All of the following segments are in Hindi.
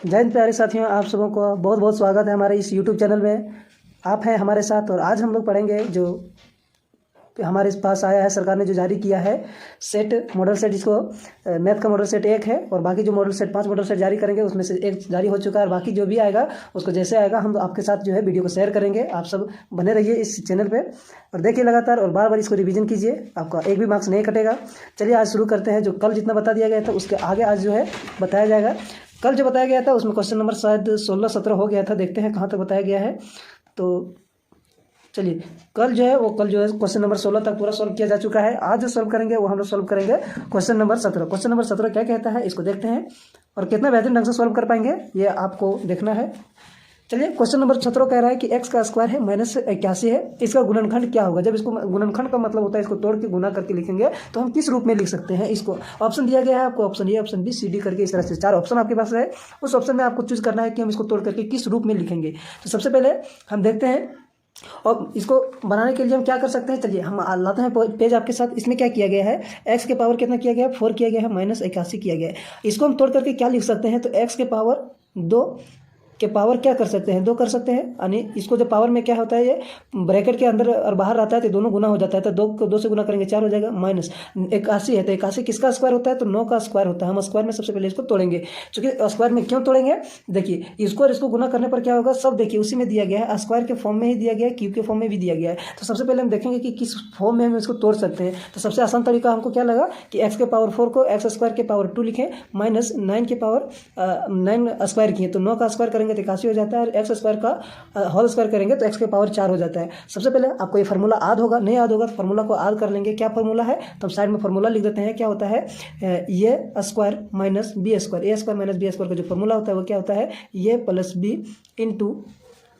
जय हिंद प्यारे साथियों, आप सबों को बहुत बहुत स्वागत है हमारे इस यूट्यूब चैनल में। आप हैं हमारे साथ और आज हम लोग पढ़ेंगे जो हमारे पास आया है, सरकार ने जो जारी किया है सेट मॉडल सेट, जिसको मैथ का मॉडल सेट 1 है और बाकी जो मॉडल सेट 5 मॉडल सेट जारी करेंगे उसमें से एक जारी हो चुका है और बाकी जो भी आएगा उसको जैसे आएगा हम आपके साथ जो है वीडियो को शेयर करेंगे। आप सब बने रहिए इस चैनल पे और देखिए लगातार और बार बार इसको रिवीजन कीजिए, आपका एक भी मार्क्स नहीं कटेगा। चलिए आज शुरू करते हैं। जो कल जितना बता दिया गया था उसके आगे आज जो है बताया जाएगा। कल जो बताया गया था उसमें क्वेश्चन नंबर शायद 16-17 हो गया था, देखते हैं कहाँ तक बताया गया है। तो चलिए कल जो है क्वेश्चन नंबर 16 तक पूरा सॉल्व किया जा चुका है। आज जो सॉल्व करेंगे वो हम लोग सॉल्व करेंगे क्वेश्चन नंबर 17। क्वेश्चन नंबर 17 क्या कहता है इसको देखते हैं और कितना बेहतरीन ढंग से सॉल्व कर पाएंगे ये आपको देखना है। चलिए क्वेश्चन नंबर 17 कह रहा है कि x का स्क्वायर है -81 है, इसका गुणनखंड क्या होगा। जब इसको गुणनखंड का मतलब होता है इसको तोड़ के गुना करके लिखेंगे तो हम किस रूप में लिख सकते हैं इसको। ऑप्शन दिया गया है आपको, option A, option B, C, D करके इस तरह से 4 ऑप्शन आपके पास है। उस ऑप्शन में आपको चूज करना है कि हम इसको तोड़ करके किस रूप में लिखेंगे। तो सबसे पहले हम देखते हैं और इसको बनाने के लिए हम क्या कर सकते हैं। चलिए हम लाते हैं पेज आपके साथ। इसमें क्या किया गया है, x के पावर कितना किया गया है, 4 किया गया है, -81 किया गया है। इसको हम तोड़ करके क्या लिख सकते हैं, तो x के पावर 2 के पावर क्या कर सकते हैं, 2 कर सकते हैं। यानी इसको जो पावर में क्या होता है, ये ब्रैकेट के अंदर और बाहर रहता है तो दोनों गुना हो जाता है। तो 2 को 2 से गुना करेंगे 4 हो जाएगा। -81 है तो 81 किसका स्क्वायर होता है, तो 9 का स्क्वायर होता है। हम स्क्वायर में सबसे पहले इसको तोड़ेंगे। चूंकि स्क्वायर में क्यों तोड़ेंगे, देखिए इसको और इसको गुना करने पर क्या होगा, सब देखिए उसी में दिया गया है, स्क्वायर के फॉर्म में ही दिया गया है, क्यूब के फॉर्म में भी दिया गया है। तो सबसे पहले हम देखेंगे कि किस फॉर्म में हम इसको तोड़ सकते हैं। तो सबसे आसान तरीका हमको क्या लगा कि एक्स के पावर 4 को एक्स स्क्वायर के पावर 2 लिखें, -9 के पावर 9 स्क्वायर किए तो 9 का स्क्वायर करेंगे तो 81 हो जाता है। एक्स स्क्वायर का होल स्क्वायर करेंगे तो एक्स के पावर 4 हो जाता है। सबसे पहले आपको ये फार्मूला याद होगा, नहीं याद होगा तो फार्मूला को याद कर लेंगे। क्या फार्मूला है, तो हम साइड में फार्मूला लिख देते हैं। क्या होता है, ये स्क्वायर माइनस बी स्क्वायर, ए स्क्वायर माइनस बी स्क्वायर का जो फार्मूला होता है वो क्या होता है, ये प्लस बी इंटू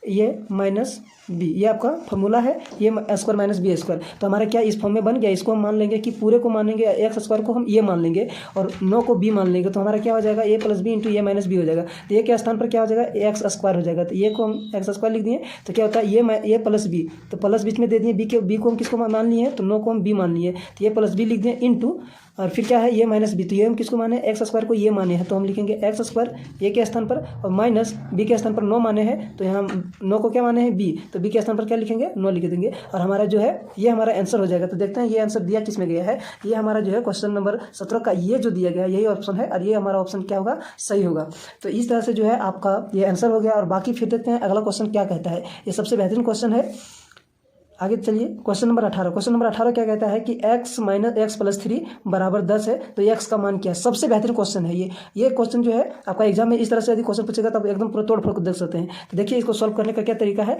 ये माइनस बी, ये आपका फार्मूला है, ये स्क्वायर माइनस बी स्क्वायर। तो हमारा क्या इस फॉर्म में बन गया। इसको हम मान लेंगे कि पूरे को मानेंगे, एक्स स्क्वायर को हम ये मान लेंगे और 9 को बी मान लेंगे। तो हमारा क्या हो जाएगा, ए प्लस बी इंटू ए माइनस बी हो जाएगा। तो ये के स्थान पर क्या हो जाएगा, एक्स स्क्वायर हो जाएगा। तो ये को हम एक्स स्क्वायर लिख दिए तो क्या होता है, ये प्लस बी, तो प्लस बीच में दे दिए, बी को हम किसको मान लिए, तो 9 को हम बी मान लिए। तो ये प्लस बी लिख दिए इंटू और फिर क्या है, ये माइनस बी, तो ये हम किसको माने, एक्स स्क्वायर को ये माने हैं तो हम लिखेंगे एक्स स्क्वायर ए के स्थान पर और माइनस बी के स्थान पर 9 माने हैं तो यहाँ 9 को क्या माने हैं, बी, तो बी के स्थान पर क्या लिखेंगे, 9 लिख देंगे और हमारा जो है ये हमारा आंसर हो जाएगा। तो देखते हैं ये आंसर दिया किस में गया है। ये हमारा जो है क्वेश्चन नंबर 17 का ये जो दिया गया है यही ऑप्शन है और ये हमारा ऑप्शन क्या होगा, सही होगा। तो इस तरह से जो है आपका ये आंसर हो गया। और बाकी फिर देखते हैं अगला क्वेश्चन क्या कहता है। ये सबसे बेहतरीन क्वेश्चन है। आगे चलिए क्वेश्चन नंबर 18। क्वेश्चन नंबर 18 क्या कहता है कि x माइनस एक्स प्लस 3 बराबर 10 है तो x का मान क्या है। सबसे बेहतरीन क्वेश्चन है ये क्वेश्चन जो है आपका एग्जाम में इस तरह से यदि क्वेश्चन पूछेगा तो आप एकदम पूरा तोड़ फोड़ को देख सकते हैं। तो देखिए इसको सॉल्व करने का क्या तरीका है।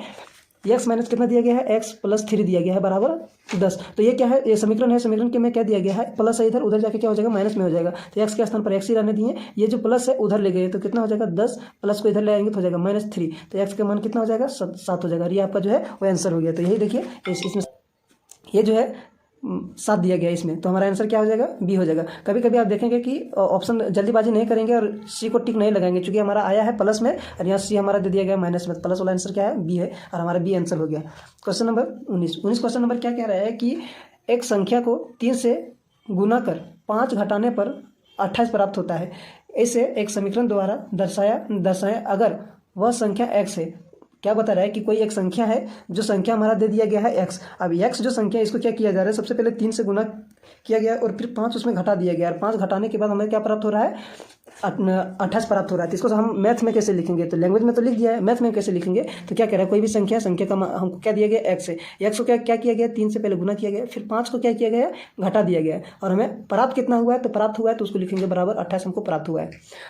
x माइनस कितना दिया गया है, x प्लस 3 दिया गया है बराबर 10। तो ये क्या है, ये समीकरण है, समीकरण के में क्या दिया गया है, प्लस है इधर, उधर जाके क्या हो जाएगा, माइनस में हो जाएगा। तो x के स्थान पर x ही रहने दिए, ये जो प्लस है उधर ले गए तो कितना हो जाएगा, 10 प्लस को इधर ले आएंगे तो हो जाएगा -3। तो x का मान कितना हो जाएगा, 7 हो जाएगा। ये आपका जो है वो आंसर हो गया। तो यही देखिए इसमें ये जो है 7 दिया गया इसमें, तो हमारा आंसर क्या हो जाएगा, बी हो जाएगा। कभी कभी आप देखेंगे कि ऑप्शन जल्दीबाजी नहीं करेंगे और सी को टिक नहीं लगाएंगे, क्योंकि हमारा आया है प्लस में और यहाँ सी हमारा दे दिया गया माइनस में। प्लस वाला आंसर क्या है, बी है और हमारा बी आंसर हो गया। क्वेश्चन नंबर 19 क्वेश्चन नंबर क्या कह रहा है कि एक संख्या को 3 से गुना कर 5 घटाने पर 28 प्राप्त होता है। इसे एक समीकरण द्वारा दर्शाएं अगर वह संख्या x है। क्या बता रहा है कि कोई एक संख्या है, जो संख्या हमारा दे दिया गया है x। अब x जो संख्या है इसको क्या किया जा रहा है, सबसे पहले 3 से गुना किया गया और फिर 5 उसमें घटा दिया गया और 5 घटाने के बाद हमें क्या प्राप्त हो रहा है, 28 प्राप्त हो रहा है। तो इसको हम मैथ में कैसे लिखेंगे, तो लैंग्वेज में तो लिख दिया है, मैथ में कैसे लिखेंगे। तो क्या कह रहा है, कोई भी संख्या का हमको क्या दिया गया, x है। x को क्या किया गया, 3 से पहले गुना किया गया, फिर 5 को क्या किया गया, घटा दिया गया और हमें प्राप्त कितना हुआ है, तो प्राप्त हुआ है तो उसको लिखेंगे बराबर 28 हमको प्राप्त हुआ है।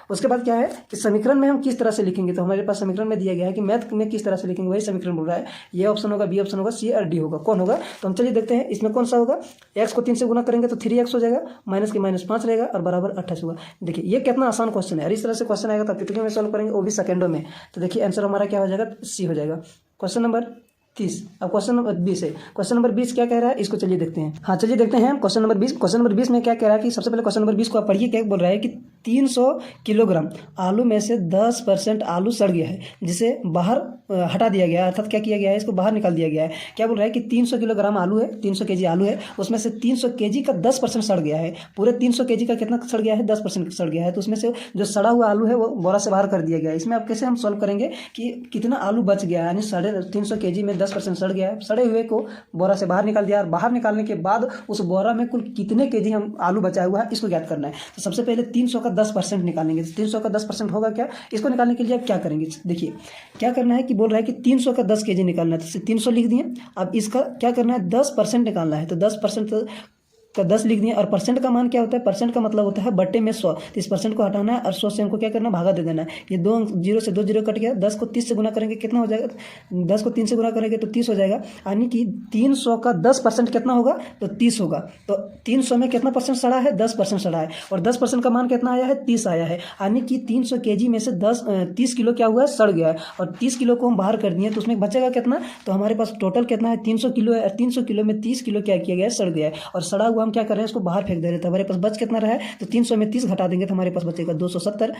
उसके बाद क्या है कि समीकरण में हम किस तरह से लिखेंगे, तो हमारे पास समीकरण में दिया गया है कि मैथ में किस तरह से लिखेंगे, वही समीकरण बोल रहा है। ये ऑप्शन होगा, बी ऑप्शन होगा, सी और डी होगा। कौन होगा, तो हम चलिए देखते हैं इसमें कौन सा होगा। x को 3 से गुना करेंगे तो 3x हो जाएगा, माइनस के माइनस 5 रहेगा और बराबर 28 होगा। देखिए ये कितना आसान क्वेश्चन है और इस तरह से क्वेश्चन आएगा तो चुटकी में सॉल्व करेंगे, वो भी सेकंडों में। तो देखिए आंसर हमारा क्या हो जाएगा, सी हो जाएगा। Question number 30। अब क्वेश्चन नंबर 20 है। क्वेश्चन नंबर 20 क्या कह रहा है, इसको चलिए देखते हैं। हाँ चलिए देखते हैं क्वेश्चन नंबर 20। क्वेश्चन नंबर 20 में क्या कह रहा है कि सबसे पहले क्वेश्चन नंबर 20 को आप पढ़िए, क्या बोल रहा है कि 300 किलोग्राम आलू में से 10% आलू सड़ गया है, जिसे बाहर हटा दिया गया है, अर्थात क्या किया गया है, इसको बाहर निकाल दिया गया है। क्या बोल रहा है कि 300 किलोग्राम आलू है, 300 केजी आलू है, उसमें से 300 केजी का 10% सड़ गया है। पूरे 300 केजी का कितना सड़ गया है? 10% सड़ गया है। तो उसमें से जो सड़ा हुआ आलू है वो बोरा से बाहर कर दिया गया है। इसमें अब कैसे हम सॉल्व करेंगे कि कितना आलू बच गया है, यानी 350 केजी में 10% सड़ गया है। सड़े हुए को बोरा से बाहर निकाल दिया, और बाहर निकालने के बाद उस बोरा में कुल कितने केजी हम आलू बचा हुआ है इसको ज्ञात करना है। तो सबसे पहले 300 का 10% निकालेंगे। 300 का 10% होगा क्या? इसको निकालने के लिए अब क्या करेंगे, देखिए क्या करना है कि बोल रहा है कि 300 का 10 केजी निकालना है, तो 300 लिख दिए। अब इसका क्या करना है, 10% निकालना है, तो 10% का 10 लिख दिया। और परसेंट का मान क्या होता है? परसेंट का मतलब होता है बट्टे में 100। तो इस परसेंट को हटाना है और 100 से हमको क्या करना है, भागा दे देना है। ये 2 जीरो से 2 जीरो कट गया। 10 को 30 से गुना करेंगे कितना हो जाएगा? 10 को 3 से गुना करेंगे तो 30 हो जाएगा, यानी कि 300 का 10% कितना होगा? तो 30 होगा। तो 300 में कितना परसेंट सड़ा है? 10% सड़ा है, और 10% का मान कितना आया है? 30 आया है, यानी कि 300 केजी में से 30 किलो क्या हुआ है? सड़ गया है। और 30 किलो को हम बाहर कर दिए तो उसमें बचेगा कितना? तो हमारे पास टोटल कितना है? 300 किलो है, और 300 किलो में 30 किलो क्या किया गया है? सड़ गया है। और सड़ा हुआ हम क्या कर रहे हैं? इसको बाहर फेंक दे रहे थे। हमारे पास बच कितना रहा है? तो 300 में 30 घटा देंगे तो हमारे पास बचेगा 270।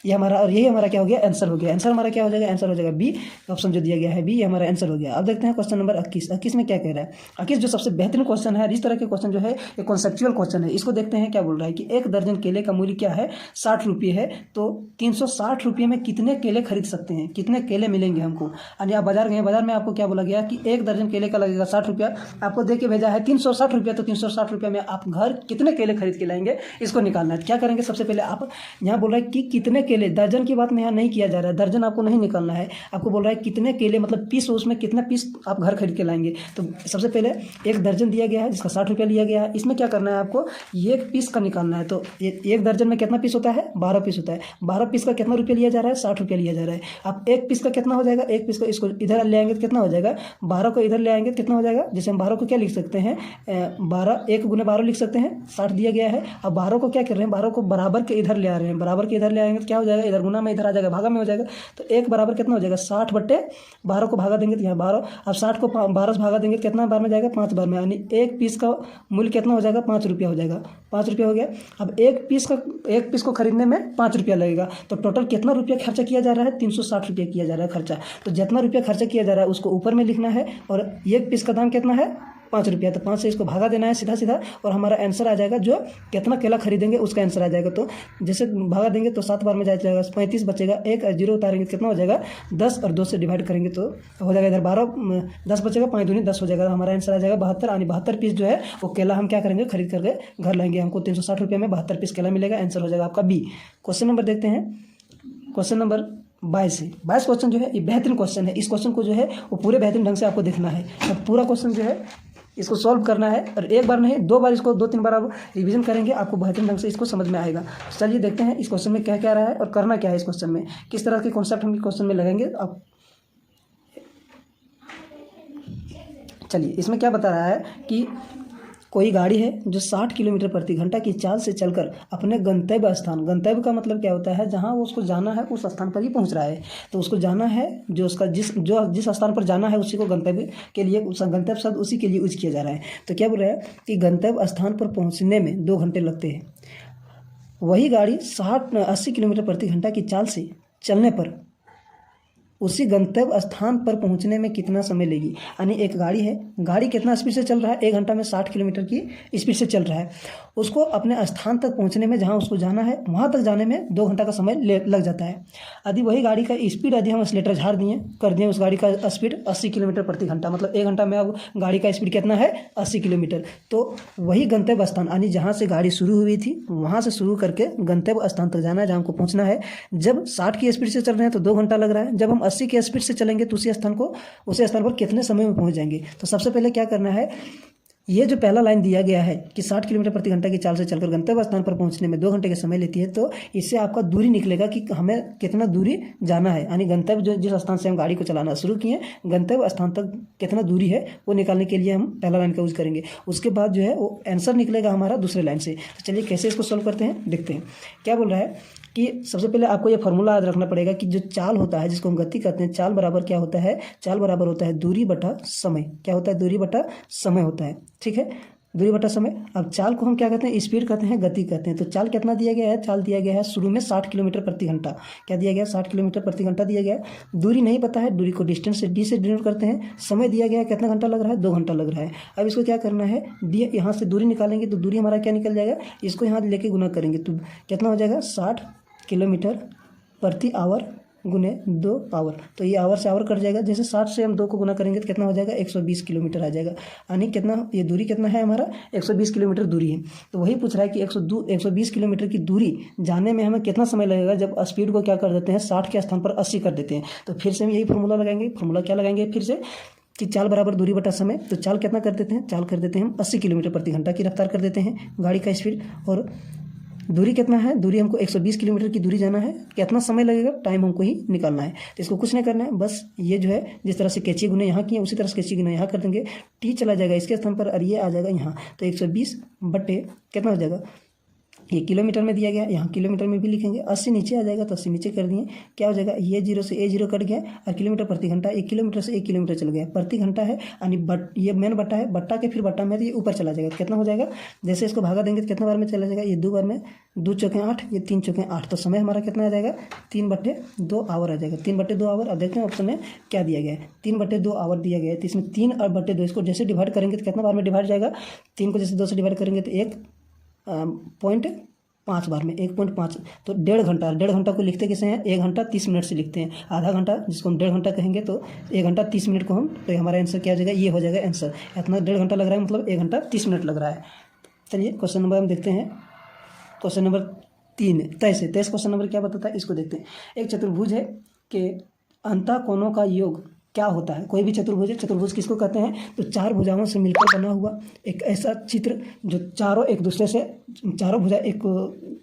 ये हमारा, और यही हमारा क्या हो गया? आंसर हो गया। आंसर हमारा क्या हो जाएगा? आंसर हो जाएगा बी, ऑप्शन जो दिया गया है बी, ये हमारा आंसर हो गया। अब देखते हैं क्वेश्चन नंबर 21। 21 में क्या कह रहा है? 21 जो सबसे बेहतरीन क्वेश्चन है, इस तरह के क्वेश्चन जो है ये कॉन्सेप्चुअल क्वेश्चन है। इसको देखते हैं क्या बोल रहा है कि 1 दर्जन केले का मूल्य क्या है? 60 रुपये है। तो 360 रुपये में कितने केले खरीद सकते हैं? कितने केले मिलेंगे हमको? यानी आप बाजार गए, बाजार में आपको क्या बोला गया कि 1 दर्जन केले का लगेगा 60 रुपया। आपको दे के भेजा है 360 रुपया, तो 360 रुपये में आप घर कितने केले खरीद के लाएंगे इसको निकालना है। क्या करेंगे? सबसे पहले आप यहाँ बोल रहा है कि कितने केले, दर्जन की बात यहाँ नहीं किया जा रहा है, दर्जन आपको नहीं निकालना है। आपको बोल रहा है कितने केले, मतलब पीस, उसमें कितना पीस आप घर खरीद के लाएंगे। तो सबसे पहले 1 दर्जन दिया गया है जिसका 60 रुपया लिया गया है। इसमें क्या करना है आपको? 1 पीस का निकालना है। तो 1 दर्जन में कितना पीस होता है? 12 पीस होता है। 12 पीस का कितना रुपया लिया जा रहा है? 60 रुपया लिया जा रहा है। अब 1 पीस का कितना हो जाएगा? 1 पीस का इसको इधर ले आएंगे तो कितना हो जाएगा? 12 को इधर ले आएंगे तो कितना हो जाएगा? जैसे हम 12 को क्या लिख सकते हैं? 12 1 गुना 12 लिख सकते हैं, 60 दिया गया है। अब 12 को क्या कर रहे हैं? 12 को बराबर के इधर ले आ रहे हैं। बराबर के इधर ले आएंगे तो क्या हो जाएगा? इधर गुना में इधर आ जाएगा, भागा में हो जाएगा। तो 1 बराबर कितना हो जाएगा? 60 बट्टे 12 को भागा देंगे तो यहाँ 12। अब 60 को 12 से भागा देंगे कितना बार में जाएगा? 5 बार में, यानी 1 पीस का मूल्य कितना हो जाएगा? 5 रुपया हो जाएगा। 5 रुपया हो गया। अब 1 पीस को खरीदने में 5 रुपया लगेगा। तो टोटल कितना रुपया खर्चा किया जा रहा है? 360 रुपया किया जा रहा है खर्चा। तो जितना रुपया खर्चा किया जा रहा है उसको ऊपर में लिखना है, और 1 पीस का दाम कितना है? 5 रुपया। तो 5 से इसको भागा देना है सीधा सीधा, और हमारा आंसर आ जाएगा जो कितना केला खरीदेंगे उसका आंसर आ जाएगा। तो जैसे भागा देंगे तो 7 बार में जाएगा, 35 बचेगा। 1 जीरो उतारेंगे तो कितना हो जाएगा? 10, और 2 से डिवाइड करेंगे तो हो जाएगा इधर 12, 10 बचेगा, 5 दूनी 10 हो जाएगा। हमारा आंसर आ जाएगा 72, यानी 72 पीस जो है वो केला हम क्या करेंगे? खरीद करके घर लाएंगे। हमको 360 रुपये में 72 पीस केला मिलेगा। आंसर हो जाएगा आपका बी। क्वेश्चन नंबर देखते हैं, क्वेश्चन नंबर 22 है। 22 क्वेश्चन जो है ये बेहतरीन क्वेश्चन है। इस क्वेश्चन को जो है वो पूरे बेहतरीन ढंग से आपको देखना है। अब पूरा क्वेश्चन जो है इसको सॉल्व करना है, और 1 बार नहीं 2 बार इसको 2-3 बार आप रिवीजन करेंगे, आपको बेहतरीन ढंग से इसको समझ में आएगा। चलिए देखते हैं इस क्वेश्चन में क्या क्या रहा है और करना क्या है। इस क्वेश्चन में किस तरह के कॉन्सेप्ट हम क्वेश्चन में लगेंगे। अब चलिए इसमें क्या बता रहा है कि कोई गाड़ी है जो 60 किलोमीटर प्रति घंटा की चाल से चलकर अपने गंतव्य स्थान, गंतव्य का मतलब क्या होता है? जहां वो उसको जाना है उस स्थान पर ही पहुंच रहा है। तो उसको जाना है, जो उसका जिस स्थान पर जाना है उसी को गंतव्य के लिए, उस गंतव्य शब्द उसी के लिए यूज किया जा रहा है। तो क्या बोल रहा है कि गंतव्य स्थान पर पहुँचने में 2 घंटे लगते हैं। वही गाड़ी 80 किलोमीटर प्रति घंटा की चाल से चलने पर उसी गंतव्य स्थान पर पहुंचने में कितना समय लेगी। यानी एक गाड़ी है, गाड़ी कितना स्पीड से चल रहा है? 1 घंटा में 60 किलोमीटर की स्पीड से चल रहा है। उसको अपने स्थान तक पहुंचने में, जहां उसको जाना है वहां तक जाने में 2 घंटा का समय लग जाता है। यदि वही गाड़ी का स्पीड, यदि हम एक्सीलरेटर झाड़ दिए, कर दिए उस गाड़ी का स्पीड 80 किलोमीटर प्रति घंटा, मतलब 1 घंटा में अब गाड़ी का स्पीड कितना है? 80 किलोमीटर। तो वही गंतव्य स्थान, यानी जहाँ से गाड़ी शुरू हुई थी वहाँ से शुरू करके गंतव्य स्थान तक जाना है जहाँ हमको पहुँचना है। जब 60 की स्पीड से चल रहे हैं तो 2 घंटा लग रहा है। जब हम 80 की स्पीड से चलेंगे तो उसी स्थान पर कितने समय में पहुंच जाएंगे। तो सबसे पहले क्या करना है, ये जो पहला लाइन दिया गया है कि 60 किलोमीटर प्रति घंटा की चाल से चलकर गंतव्य स्थान पर पहुंचने में 2 घंटे का समय लेती है, तो इससे आपका दूरी निकलेगा कि हमें कितना दूरी जाना है। यानी गंतव्य जो जिस स्थान से हम गाड़ी को चलाना शुरू किए, गंतव्य स्थान तक कितना दूरी है वो निकालने के लिए हम पहला लाइन का यूज करेंगे। उसके बाद जो है वो आंसर निकलेगा हमारा दूसरे लाइन से। तो चलिए कैसे इसको सॉल्व करते हैं, देखते हैं। क्या बोल रहा है कि सबसे पहले आपको ये फॉर्मूला याद रखना पड़ेगा कि जो चाल होता है, जिसको हम गति कहते हैं, चाल बराबर क्या होता है? चाल बराबर होता है दूरी बटा समय। क्या होता है? दूरी बटा समय होता है। ठीक है, दूरी बटा समय। अब चाल को हम क्या कहते हैं, स्पीड कहते हैं, गति कहते हैं। तो चाल कितना दिया गया है, चाल दिया गया है शुरू में 60 किलोमीटर प्रति घंटा। क्या दिया गया, 60 किलोमीटर प्रति घंटा दिया गया। दूरी नहीं पता है, दूरी को डिस्टेंस से डी से डिनोट करते हैं। समय दिया गया है, कितना घंटा लग रहा है, 2 घंटा लग रहा है। अब इसको क्या करना है, दिए यहाँ से दूरी निकालेंगे तो दूरी हमारा क्या निकल जाएगा, इसको यहाँ लेके गुना करेंगे तो कितना हो जाएगा, 60 किलोमीटर प्रति आवर गुने 2 आवर। तो ये आवर से आवर कट जाएगा। जैसे 60 से हम 2 को गुना करेंगे तो कितना हो जाएगा, 120 किलोमीटर आ जाएगा। यानी कितना, ये दूरी कितना है हमारा, 120 किलोमीटर दूरी है। तो वही पूछ रहा है कि 120 किलोमीटर की दूरी जाने में हमें कितना समय लगेगा जब स्पीड को क्या कर देते हैं, 60 के स्थान पर 80 कर देते हैं। तो फिर से हम यही फार्मूला लगाएंगे। फार्मूला क्या लगाएंगे फिर से, कि चाल बराबर दूरी बटा समय। तो चाल कितना कर देते हैं, चाल कर देते हैं हम 80 किलोमीटर प्रति घंटा की रफ्तार कर देते हैं गाड़ी का स्पीड। और दूरी कितना है, दूरी हमको 120 किलोमीटर की दूरी जाना है। कितना समय लगेगा, टाइम हमको ही निकालना है। तो इसको कुछ नहीं करना है, बस ये जो है जिस तरह से कैची गुने यहाँ किए उसी तरह से कैची गुना यहाँ कर देंगे। टी चला जाएगा इसके स्थान पर और ये आ जाएगा यहाँ। तो 120 बटे कितना हो जाएगा, ये किलोमीटर में दिया गया, यहाँ किलोमीटर में भी लिखेंगे। 80 नीचे आ जाएगा तो 80 नीचे कर दिए। क्या हो जाएगा, ये 0 से ये 0 कट गया और किलोमीटर प्रति घंटा 1 किलोमीटर से 1 किलोमीटर चल गया। प्रति घंटा है यानी ये मेन बट्टा है, बट्टा के फिर बट्टा में तो ये ऊपर चला जाएगा। कितना हो जाएगा, जैसे इसको भागा देंगे तो कितना बार में चला जाएगा, ये 2 बार में, 2 चौके 8, ये 3 चौके 8। तो समय हमारा कितना आ जाएगा, 3/2 आवर आ जाएगा। 3/2 आवर। अब देखते हैं ऑप्शन में क्या दिया गया है, 3/2 आवर दिया गया है। तो इसमें 3/2 इसको जैसे डिवाइड करेंगे तो कितना बार में डिवाइड जाएगा, 3 को जैसे 2 से डिवाइड करेंगे तो 1.5 बार में, 1.5। तो 1.5 घंटा को लिखते कैसे हैं, 1 घंटा 30 मिनट से लिखते हैं। आधा घंटा जिसको हम 1.5 घंटा कहेंगे तो 1 घंटा 30 मिनट को हम, तो हमारा आंसर क्या हो जाएगा, ये हो जाएगा आंसर। इतना 1.5 घंटा लग रहा है मतलब 1 घंटा 30 मिनट लग रहा है। चलिए क्वेश्चन नंबर हम देखते हैं, क्वेश्चन नंबर 3 23 क्वेश्चन नंबर क्या बताता है इसको देखते हैं। एक चतुर्भुज है कि अंतःकोणों का योग क्या होता है। कोई भी चतुर्भुज है, चतुर्भुज किसको कहते हैं, तो 4 भुजाओं से मिलकर बना हुआ एक ऐसा चित्र जो चारों एक दूसरे से, चारों भुजा एक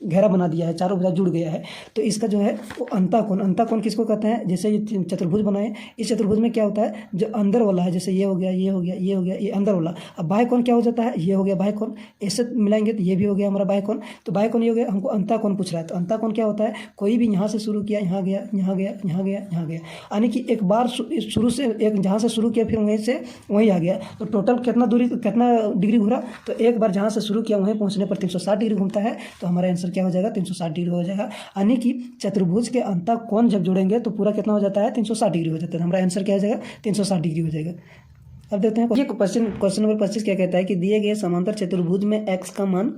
घेरा बना दिया है, चारों भुजा जुड़ गया है। तो इसका जो है वो अंतःकोण, अंतःकोण किसको कहते हैं, जैसे ये चतुर्भुज बनाए, इस चतुर्भुज में क्या होता है, जो अंदर वाला है, जैसे ये हो गया, ये हो गया, ये हो गया, ये अंदर वाला। अब बाह्य कोण क्या हो जाता है, ये हो गया बाह्य कोण। ऐसे मिलाएंगे तो ये भी हो गया हमारा बाह्य कोण। तो बाह्य कोण ये हो गया, हमको अंतःकोण पूछ रहा है। तो अंतःकोण क्या होता है, कोई भी यहाँ से शुरू किया, यहाँ गया, यहाँ गया, यहाँ गया, यहाँ गया, यानी कि एक बार शुरू से, एक जहाँ से शुरू किया फिर वहीं से वहीं आ गया। तो टोटल कितना दूरी, कितना डिग्री घूरा, तो एक बार जहाँ से शुरू किया वहीं पहुँचने पर 360 डिग्री घूमता है। तो हमारा आंसर क्या हो जाएगा, 360 डिग्री हो जाएगा। यानी कि चतुर्भुज के अंतःकोण जब जोड़ेंगे तो पूरा कितना हो जाता है, 360 डिग्री हो जाता है। हमारा आंसर क्या हो जाएगा, 360 डिग्री हो जाएगा। अब देखते हैं ये क्वेश्चन नंबर 25 क्या कहता है कि दिए गए समांतर चतुर्भुज में x का मान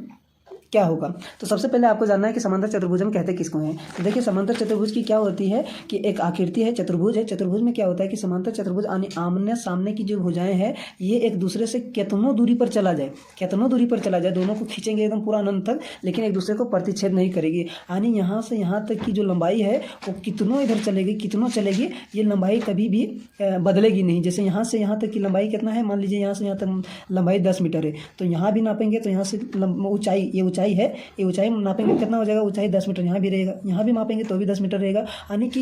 क्या होगा। तो सबसे पहले आपको जानना है कि समांतर चतुर्भुज हम कहते किसको हैं। तो देखिए समांतर चतुर्भुज की क्या होती है कि एक आकृति है, चतुर्भुज है। चतुर्भुज में क्या होता है कि समांतर चतुर्भुज आमने सामने की जो भुजाएं हैं ये एक दूसरे से कितनों दूरी पर चला जाए, कितनों दूरी पर चला जाए, दोनों को खींचेंगे एकदम पूरा अनंत तक, लेकिन एक दूसरे को प्रतिच्छेद नहीं करेगी। यानी यहाँ से यहाँ तक की जो लंबाई है वो कितनों इधर चलेगी, कितनों चलेगी, ये लंबाई कभी भी बदलेगी नहीं। जैसे यहाँ से यहाँ तक की लंबाई कितना है, मान लीजिए यहाँ से यहाँ तक लंबाई 10 मीटर है, तो यहाँ भी नापेंगे तो यहाँ से ऊंचाई, ये ऊंचाई है, ये ऊंचाई नापेंगे कितना हो जाएगा, ऊंचाई 10 मीटर यहाँ भी रहेगा, यहाँ भी मापेंगे तो भी 10 मीटर रहेगा। यानी कि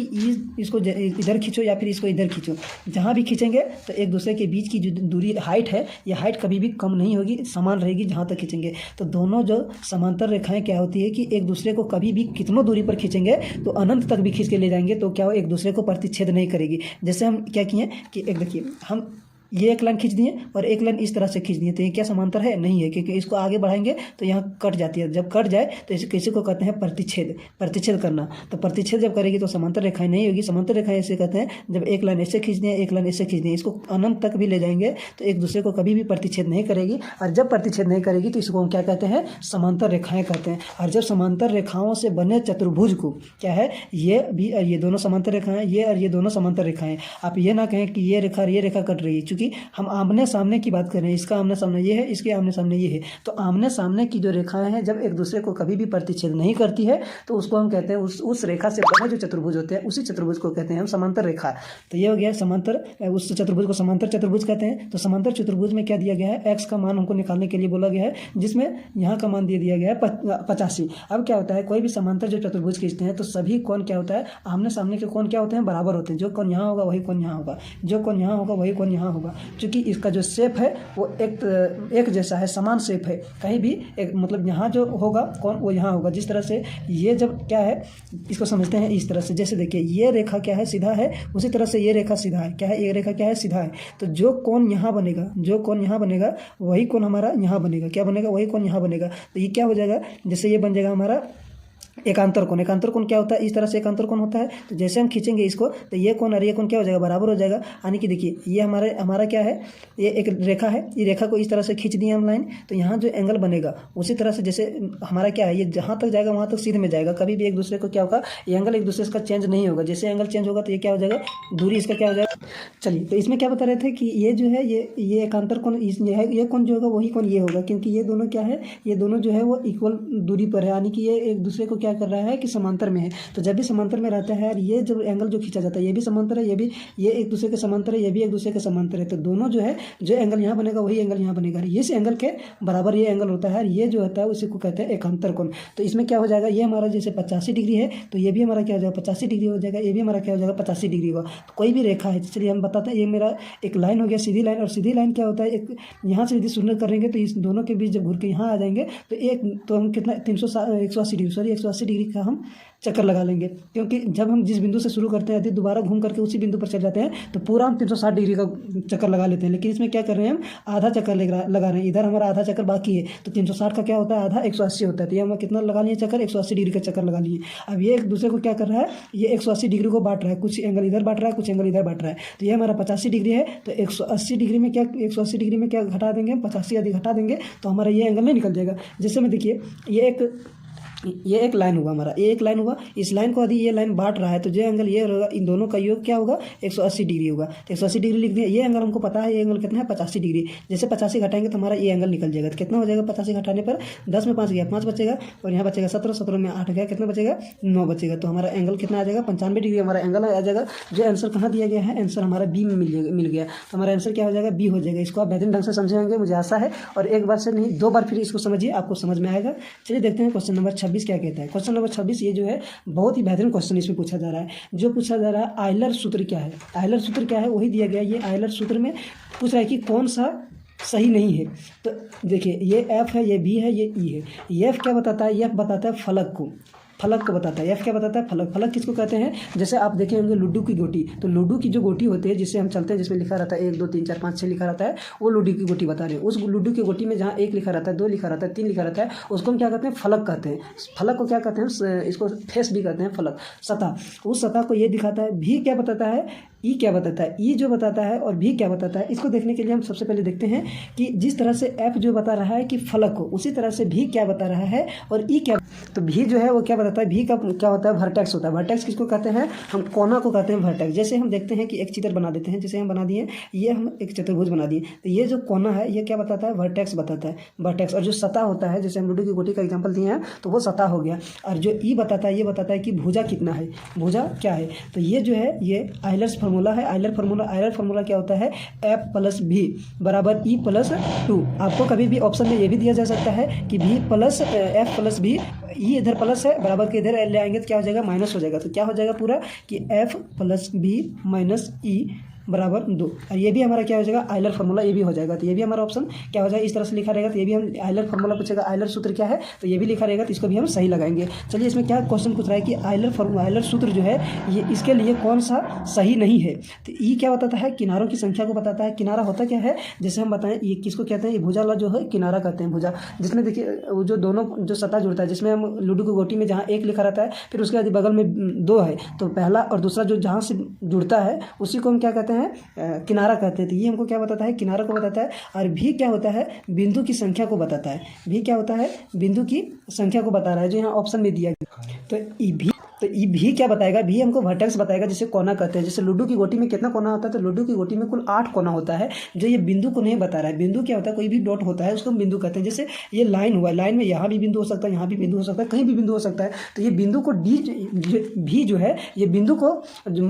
इसको इधर खींचो या फिर इसको इधर खींचो, जहाँ भी खींचेंगे तो एक दूसरे के बीच की जो दूरी हाइट है, ये हाइट कभी भी कम नहीं होगी, समान रहेगी जहाँ तक खींचेंगे। तो दोनों जो समांतर रेखाएं क्या होती है कि एक दूसरे को कभी भी कितनों दूरी पर खींचेंगे तो अनंत तक भी खींच के ले जाएंगे, तो क्या हो, एक दूसरे को प्रतिच्छेद नहीं करेगी। जैसे हम क्या किए कि एक देखिए, हम ये एक लाइन खींच दिए और एक लाइन इस तरह से खींच दिए, तो ये क्या समांतर है, नहीं है, क्योंकि इसको आगे बढ़ाएंगे तो यहाँ कट जाती है। जब कट जाए तो इसे किसी को कहते हैं प्रतिच्छेद, प्रतिच्छेद करना। तो प्रतिच्छेद जब करेगी तो समांतर रेखाएं नहीं होगी। समांतर रेखाएं ऐसे कहते हैं जब एक लाइन ऐसे खींच दिए, एक लाइन ऐसे खींच दिए, इसको अनंत तक भी ले जाएंगे तो एक दूसरे को कभी भी प्रतिच्छेद नहीं करेगी। और जब प्रतिच्छेद नहीं करेगी तो इसको हम क्या कहते हैं, समांतर रेखाएं कहते हैं। और जब समांतर रेखाओं से बने चतुर्भुज को क्या है, ये भी और ये दोनों समांतर रेखाएं, ये और ये दोनों समांतर रेखाएं। आप ये ना कहें कि ये रेखा और ये रेखा कट रही है, चूंकि हम आमने सामने की बात कर रहे हैं। इसका आमने सामने ये है, इसके आमने सामने ये है। तो आमने सामने की जो रेखाएं हैं जब एक दूसरे को कभी भी प्रतिच्छेद नहीं करती है तो उसको हम कहते हैं, उस रेखा से बने जो चतुर्भुज होते हैं उसी चतुर्भुज को कहते हैं हम समांतर रेखा। तो ये हो गया समांतर, उस चतुर्भुज को समांतर चतुर्भुज कहते हैं। तो समांतर चतुर्भुज में क्या दिया गया है, x का मान हमको निकालने के लिए बोला गया है, जिसमें यहाँ का मान दे दिया गया है 85। अब क्या होता है, कोई भी समांतर जो चतुर्भुज खींचते हैं तो सभी कोण क्या होता है, आमने सामने के कोण क्या होते हैं, बराबर होते हैं। जो कोण यहाँ होगा वही कोण यहाँ होगा, जो कोण यहाँ होगा वही कोण यहाँ होगा। होगा, क्योंकि इसका जो शेप है वो एक जैसा है, समान शेप है। कहीं भी एक मतलब यहाँ जो होगा कौन वो यहाँ होगा। जिस तरह से ये जब क्या है इसको समझते हैं इस तरह से, जैसे देखिए ये रेखा क्या है सीधा है, उसी तरह से ये रेखा सीधा है। क्या है, ये रेखा क्या है सीधा है। तो जो कोण यहाँ बनेगा, जो कोण यहाँ बनेगा वही कोण हमारा यहाँ बनेगा। क्या बनेगा, वही कोण यहाँ बनेगा। तो ये क्या हो जाएगा, जैसे ये बन जाएगा हमारा एकांतर कोण। एकांतर कोण क्या होता है, इस तरह से एकांतर कोण होता है। तो जैसे हम खींचेंगे इसको तो ये कोण और ये कोण क्या हो जाएगा, बराबर हो जाएगा। यानी कि देखिए ये हमारा क्या है, ये एक रेखा है, ये रेखा को इस तरह से खींच दिए हम लाइन, तो यहाँ जो एंगल बनेगा उसी तरह से जैसे हमारा क्या है, ये जहाँ तक जाएगा वहाँ तक सीधे में जाएगा। कभी भी एक दूसरे को क्या होगा, ये एंगल एक दूसरे का चेंज नहीं होगा। जैसे एंगल चेंज होगा तो ये क्या हो जाएगा, दूरी इसका क्या हो जाएगा। चलिए, तो इसमें क्या बता रहे थे कि ये जो है ये एकांतर कोण, ये कोण जो होगा वही कोण ये होगा, क्योंकि ये दोनों क्या है, ये दोनों जो है वो इक्वल दूरी पर है। यानी कि ये एक दूसरे को क्या कर रहा है कि समांतर में है। तो जब भी समांतर में रहता है, ये जब एंगल जो खींचा जाता है ये भी समांतर है, ये एक दूसरे के समांतर है, ये भी एक दूसरे के समांतर है। तो दोनों जो है, जो एंगल यहाँ बनेगा वही एंगल यहाँ बनेगा। इस एंगल के बराबर ये एंगल होता है, ये जो होता है उसी को कहते हैं एकांतर कोण। तो इसमें क्या हो जाएगा, ये हमारा जैसे 85 डिग्री है तो ये भी हमारा क्या हो जाएगा 85 डिग्री हो जाएगा, ये भी हमारा क्या हो जाएगा 85 डिग्री होगा। तो कोई भी रेखा है, चलिए हम बताते हैं, ये मेरा एक लाइन हो गया सीधी लाइन, और सीधी लाइन क्या होता है, एक यहाँ से यदि शून्य करेंगे तो इस दोनों के बीच जब घूर के यहाँ आ जाएंगे तो हम कितना 180 डिग्री का हम चक्कर लगा लेंगे। क्योंकि जब हम जिस बिंदु से शुरू करते हैं यदि दोबारा घूम करके उसी बिंदु पर चल जाते हैं तो पूरा हम 360 डिग्री का चक्कर लगा लेते हैं। लेकिन इसमें क्या कर रहे हैं, हम आधा चक्कर लगा रहे हैं। इधर हमारा आधा चक्कर बाकी है, तो 360 का क्या होता है, आधा 180 होता है। तो ये हम कितना लगा लिए चक्कर, 180 डिग्री का चक्कर लगा लिए। अब ये एक दूसरे को क्या कर रहा है, ये 180 डिग्री को बांट रहा है, कुछ एंगल इधर बांट रहा है, कुछ एंगल इधर बांट रहा है। तो ये हमारा 85 डिग्री है, तो 180 डिग्री में क्या घटा देंगे, 85 यदि घटा देंगे तो हमारा ये एंगल नहीं निकल जाएगा। जैसे में देखिए ये एक लाइन हुआ हमारा, ये एक लाइन हुआ। इस लाइन को यदि ये लाइन बांट रहा है तो जो एंगल ये होगा, इन दोनों का योग क्या होगा, 180 डिग्री होगा। तो 180 डिग्री लिख दिया। ये एंगल हमको पता है, ये एंगल कितना है 85 डिग्री। जैसे 85 घटाएंगे तो हमारा ये एंगल निकल जाएगा। तो कितना हो जाएगा, 85 घटाने पर 10 में 5 गया 5 बचेगा, और यहाँ बचेगा 17, 17 में 8 गया, कितना बचेगा 9 बचेगा। तो हमारा एंगल कितना आ जाएगा, 95 डिग्री हमारा एंगल आ जाएगा। जो आंसर कहाँ दिया गया है, आंसर हमारा बी में मिल गया। तो हमारा आंसर क्या हो जाएगा, बी हो जाएगा। इसको आप बेहतरीन ढंग से समझे होंगे मुझे आशा है, और एक बार से नहीं 2 बार फिर इसको समझिए, आपको समझ में आएगा। चलिए देखते हैं क्वेश्चन नंबर 26 क्या कहता है। क्वेश्चन नंबर 26 ये जो है बहुत ही बेहतरीन क्वेश्चन इसमें पूछा जा रहा है। जो पूछा जा रहा है आयलर सूत्र क्या है, आयलर सूत्र क्या है वही दिया गया है। ये आयलर सूत्र में पूछ रहा है कि कौन सा सही नहीं है। तो देखिए ये एफ है, ये बी है, ये ई है। ये एफ क्या बताता है, एफ बताता है फलक को बताता है। एफ क्या बताता है, फलक किसको कहते हैं। जैसे आप देखे होंगे लूडो की गोटी, तो लूडो की जो गोटी होती है जिससे हम चलते हैं, जिसमें लिखा रहता है 1 2 3 4 5 6 लिखा रहता है, वो लूडो की गोटी बता रहे हैं। उस लूडो की गोटी में जहाँ 1 लिखा रहता है, 2 लिखा रहता है, 3 लिखा रहता है, उसको हम क्या कहते हैं, फलक कहते हैं। फलक को क्या कहते हैं, इसको फेस भी कहते हैं, फलक सतह। उस सतह को ये दिखाता है। भी क्या बताता है, ई क्या बताता है, ई जो बताता है और भी क्या बताता है। इसको देखने के लिए हम सबसे पहले देखते हैं कि जिस तरह से एफ जो बता रहा है कि फलक को, उसी तरह से भी क्या बता रहा है और ई क्या। तो भी जो है वो क्या बताता है, भी का क्या होता है, वर्टेक्स होता है। वर्टेक्स किसको कहते हैं, हम कोना को कहते हैं वर्टेक्स। जैसे हम देखते हैं कि एक चित्र बना देते हैं, जैसे हम बना दिए, ये हम एक चतुर्भुज बना दिए, तो ये जो कोना है ये क्या बताता है, वर्टेक्स बताता है, वर्टेक्स। और जो सतह होता है, जैसे हम लूडो की गोटी का एग्जाम्पल दिए हैं, तो वो सतह हो गया। और जो ई बताता है, ये बताता है कि भुजा कितना है, भुजा क्या है। तो ये जो है ये आयलर्स फार्मूला है। आयलर फार्मूला क्या होता है, एफ प्लस भी बराबर ई प्लस 2। आपको कभी भी ऑप्शन में ये भी दिया जा सकता है कि भी प्लस एफ प्लस भी, ई इधर प्लस है, बराबर के इधर ले आएंगे तो क्या हो जाएगा, माइनस हो जाएगा। तो क्या हो जाएगा पूरा कि एफ प्लस बी माइनस ई बराबर 2। और ये भी हमारा क्या हो जाएगा, आयलर फार्मूला, ये भी हो जाएगा। तो ये भी हमारा ऑप्शन क्या हो जाएगा, इस तरह से लिखा रहेगा। तो ये भी हम आयलर फार्मूला पूछेगा, आयलर सूत्र क्या है, तो ये भी लिखा रहेगा, तो इसको भी हम सही लगाएंगे। चलिए इसमें क्या क्वेश्चन पूछ रहा है कि आयलर सूत्र जो है ये इसके लिए कौन सा सही नहीं है। तो ई क्या बताता है, किनारों की संख्या को बताता है। किनारा होता क्या है, जैसे हम बताएं ये किसको कहते हैं, ये भुजा वाला जो है किनारा कहते हैं, भुजा। जिसमें देखिए वो जो दोनों जो सतह जुड़ता है, जिसमें हम लूडो की गोटी में जहाँ 1 लिखा रहता है, फिर उसके बाद बगल में 2 है, तो पहला और दूसरा जो जहाँ से जुड़ता है उसी को हम क्या कहते हैं, किनारा कहते हैं। तो ये हमको क्या बताता है, किनारा को बताता है। और भी क्या होता है, बिंदु की संख्या को बताता है। भी क्या होता है, बिंदु की संख्या को बता रहा है, जो यहाँ ऑप्शन में दिया गया। तो ई भी क्या बताएगा, भी हमको वर्टेक्स बताएगा, जिसे कोना कहते हैं। जैसे लूडो की गोटी में कितना कोना होता है, तो लूडो की गोटी में कुल 8 कोना होता है, जो ये बिंदु को नहीं बता रहा है। बिंदु क्या होता है, कोई भी डॉट होता है उसको हम बिंदु कहते हैं। जैसे ये लाइन हुआ, लाइन में यहाँ भी बिंदु हो सकता है, यहाँ भी बिंदु हो सकता है, कहीं भी बिंदु हो सकता है। तो ये बिंदु को भी जो है, ये बिंदु को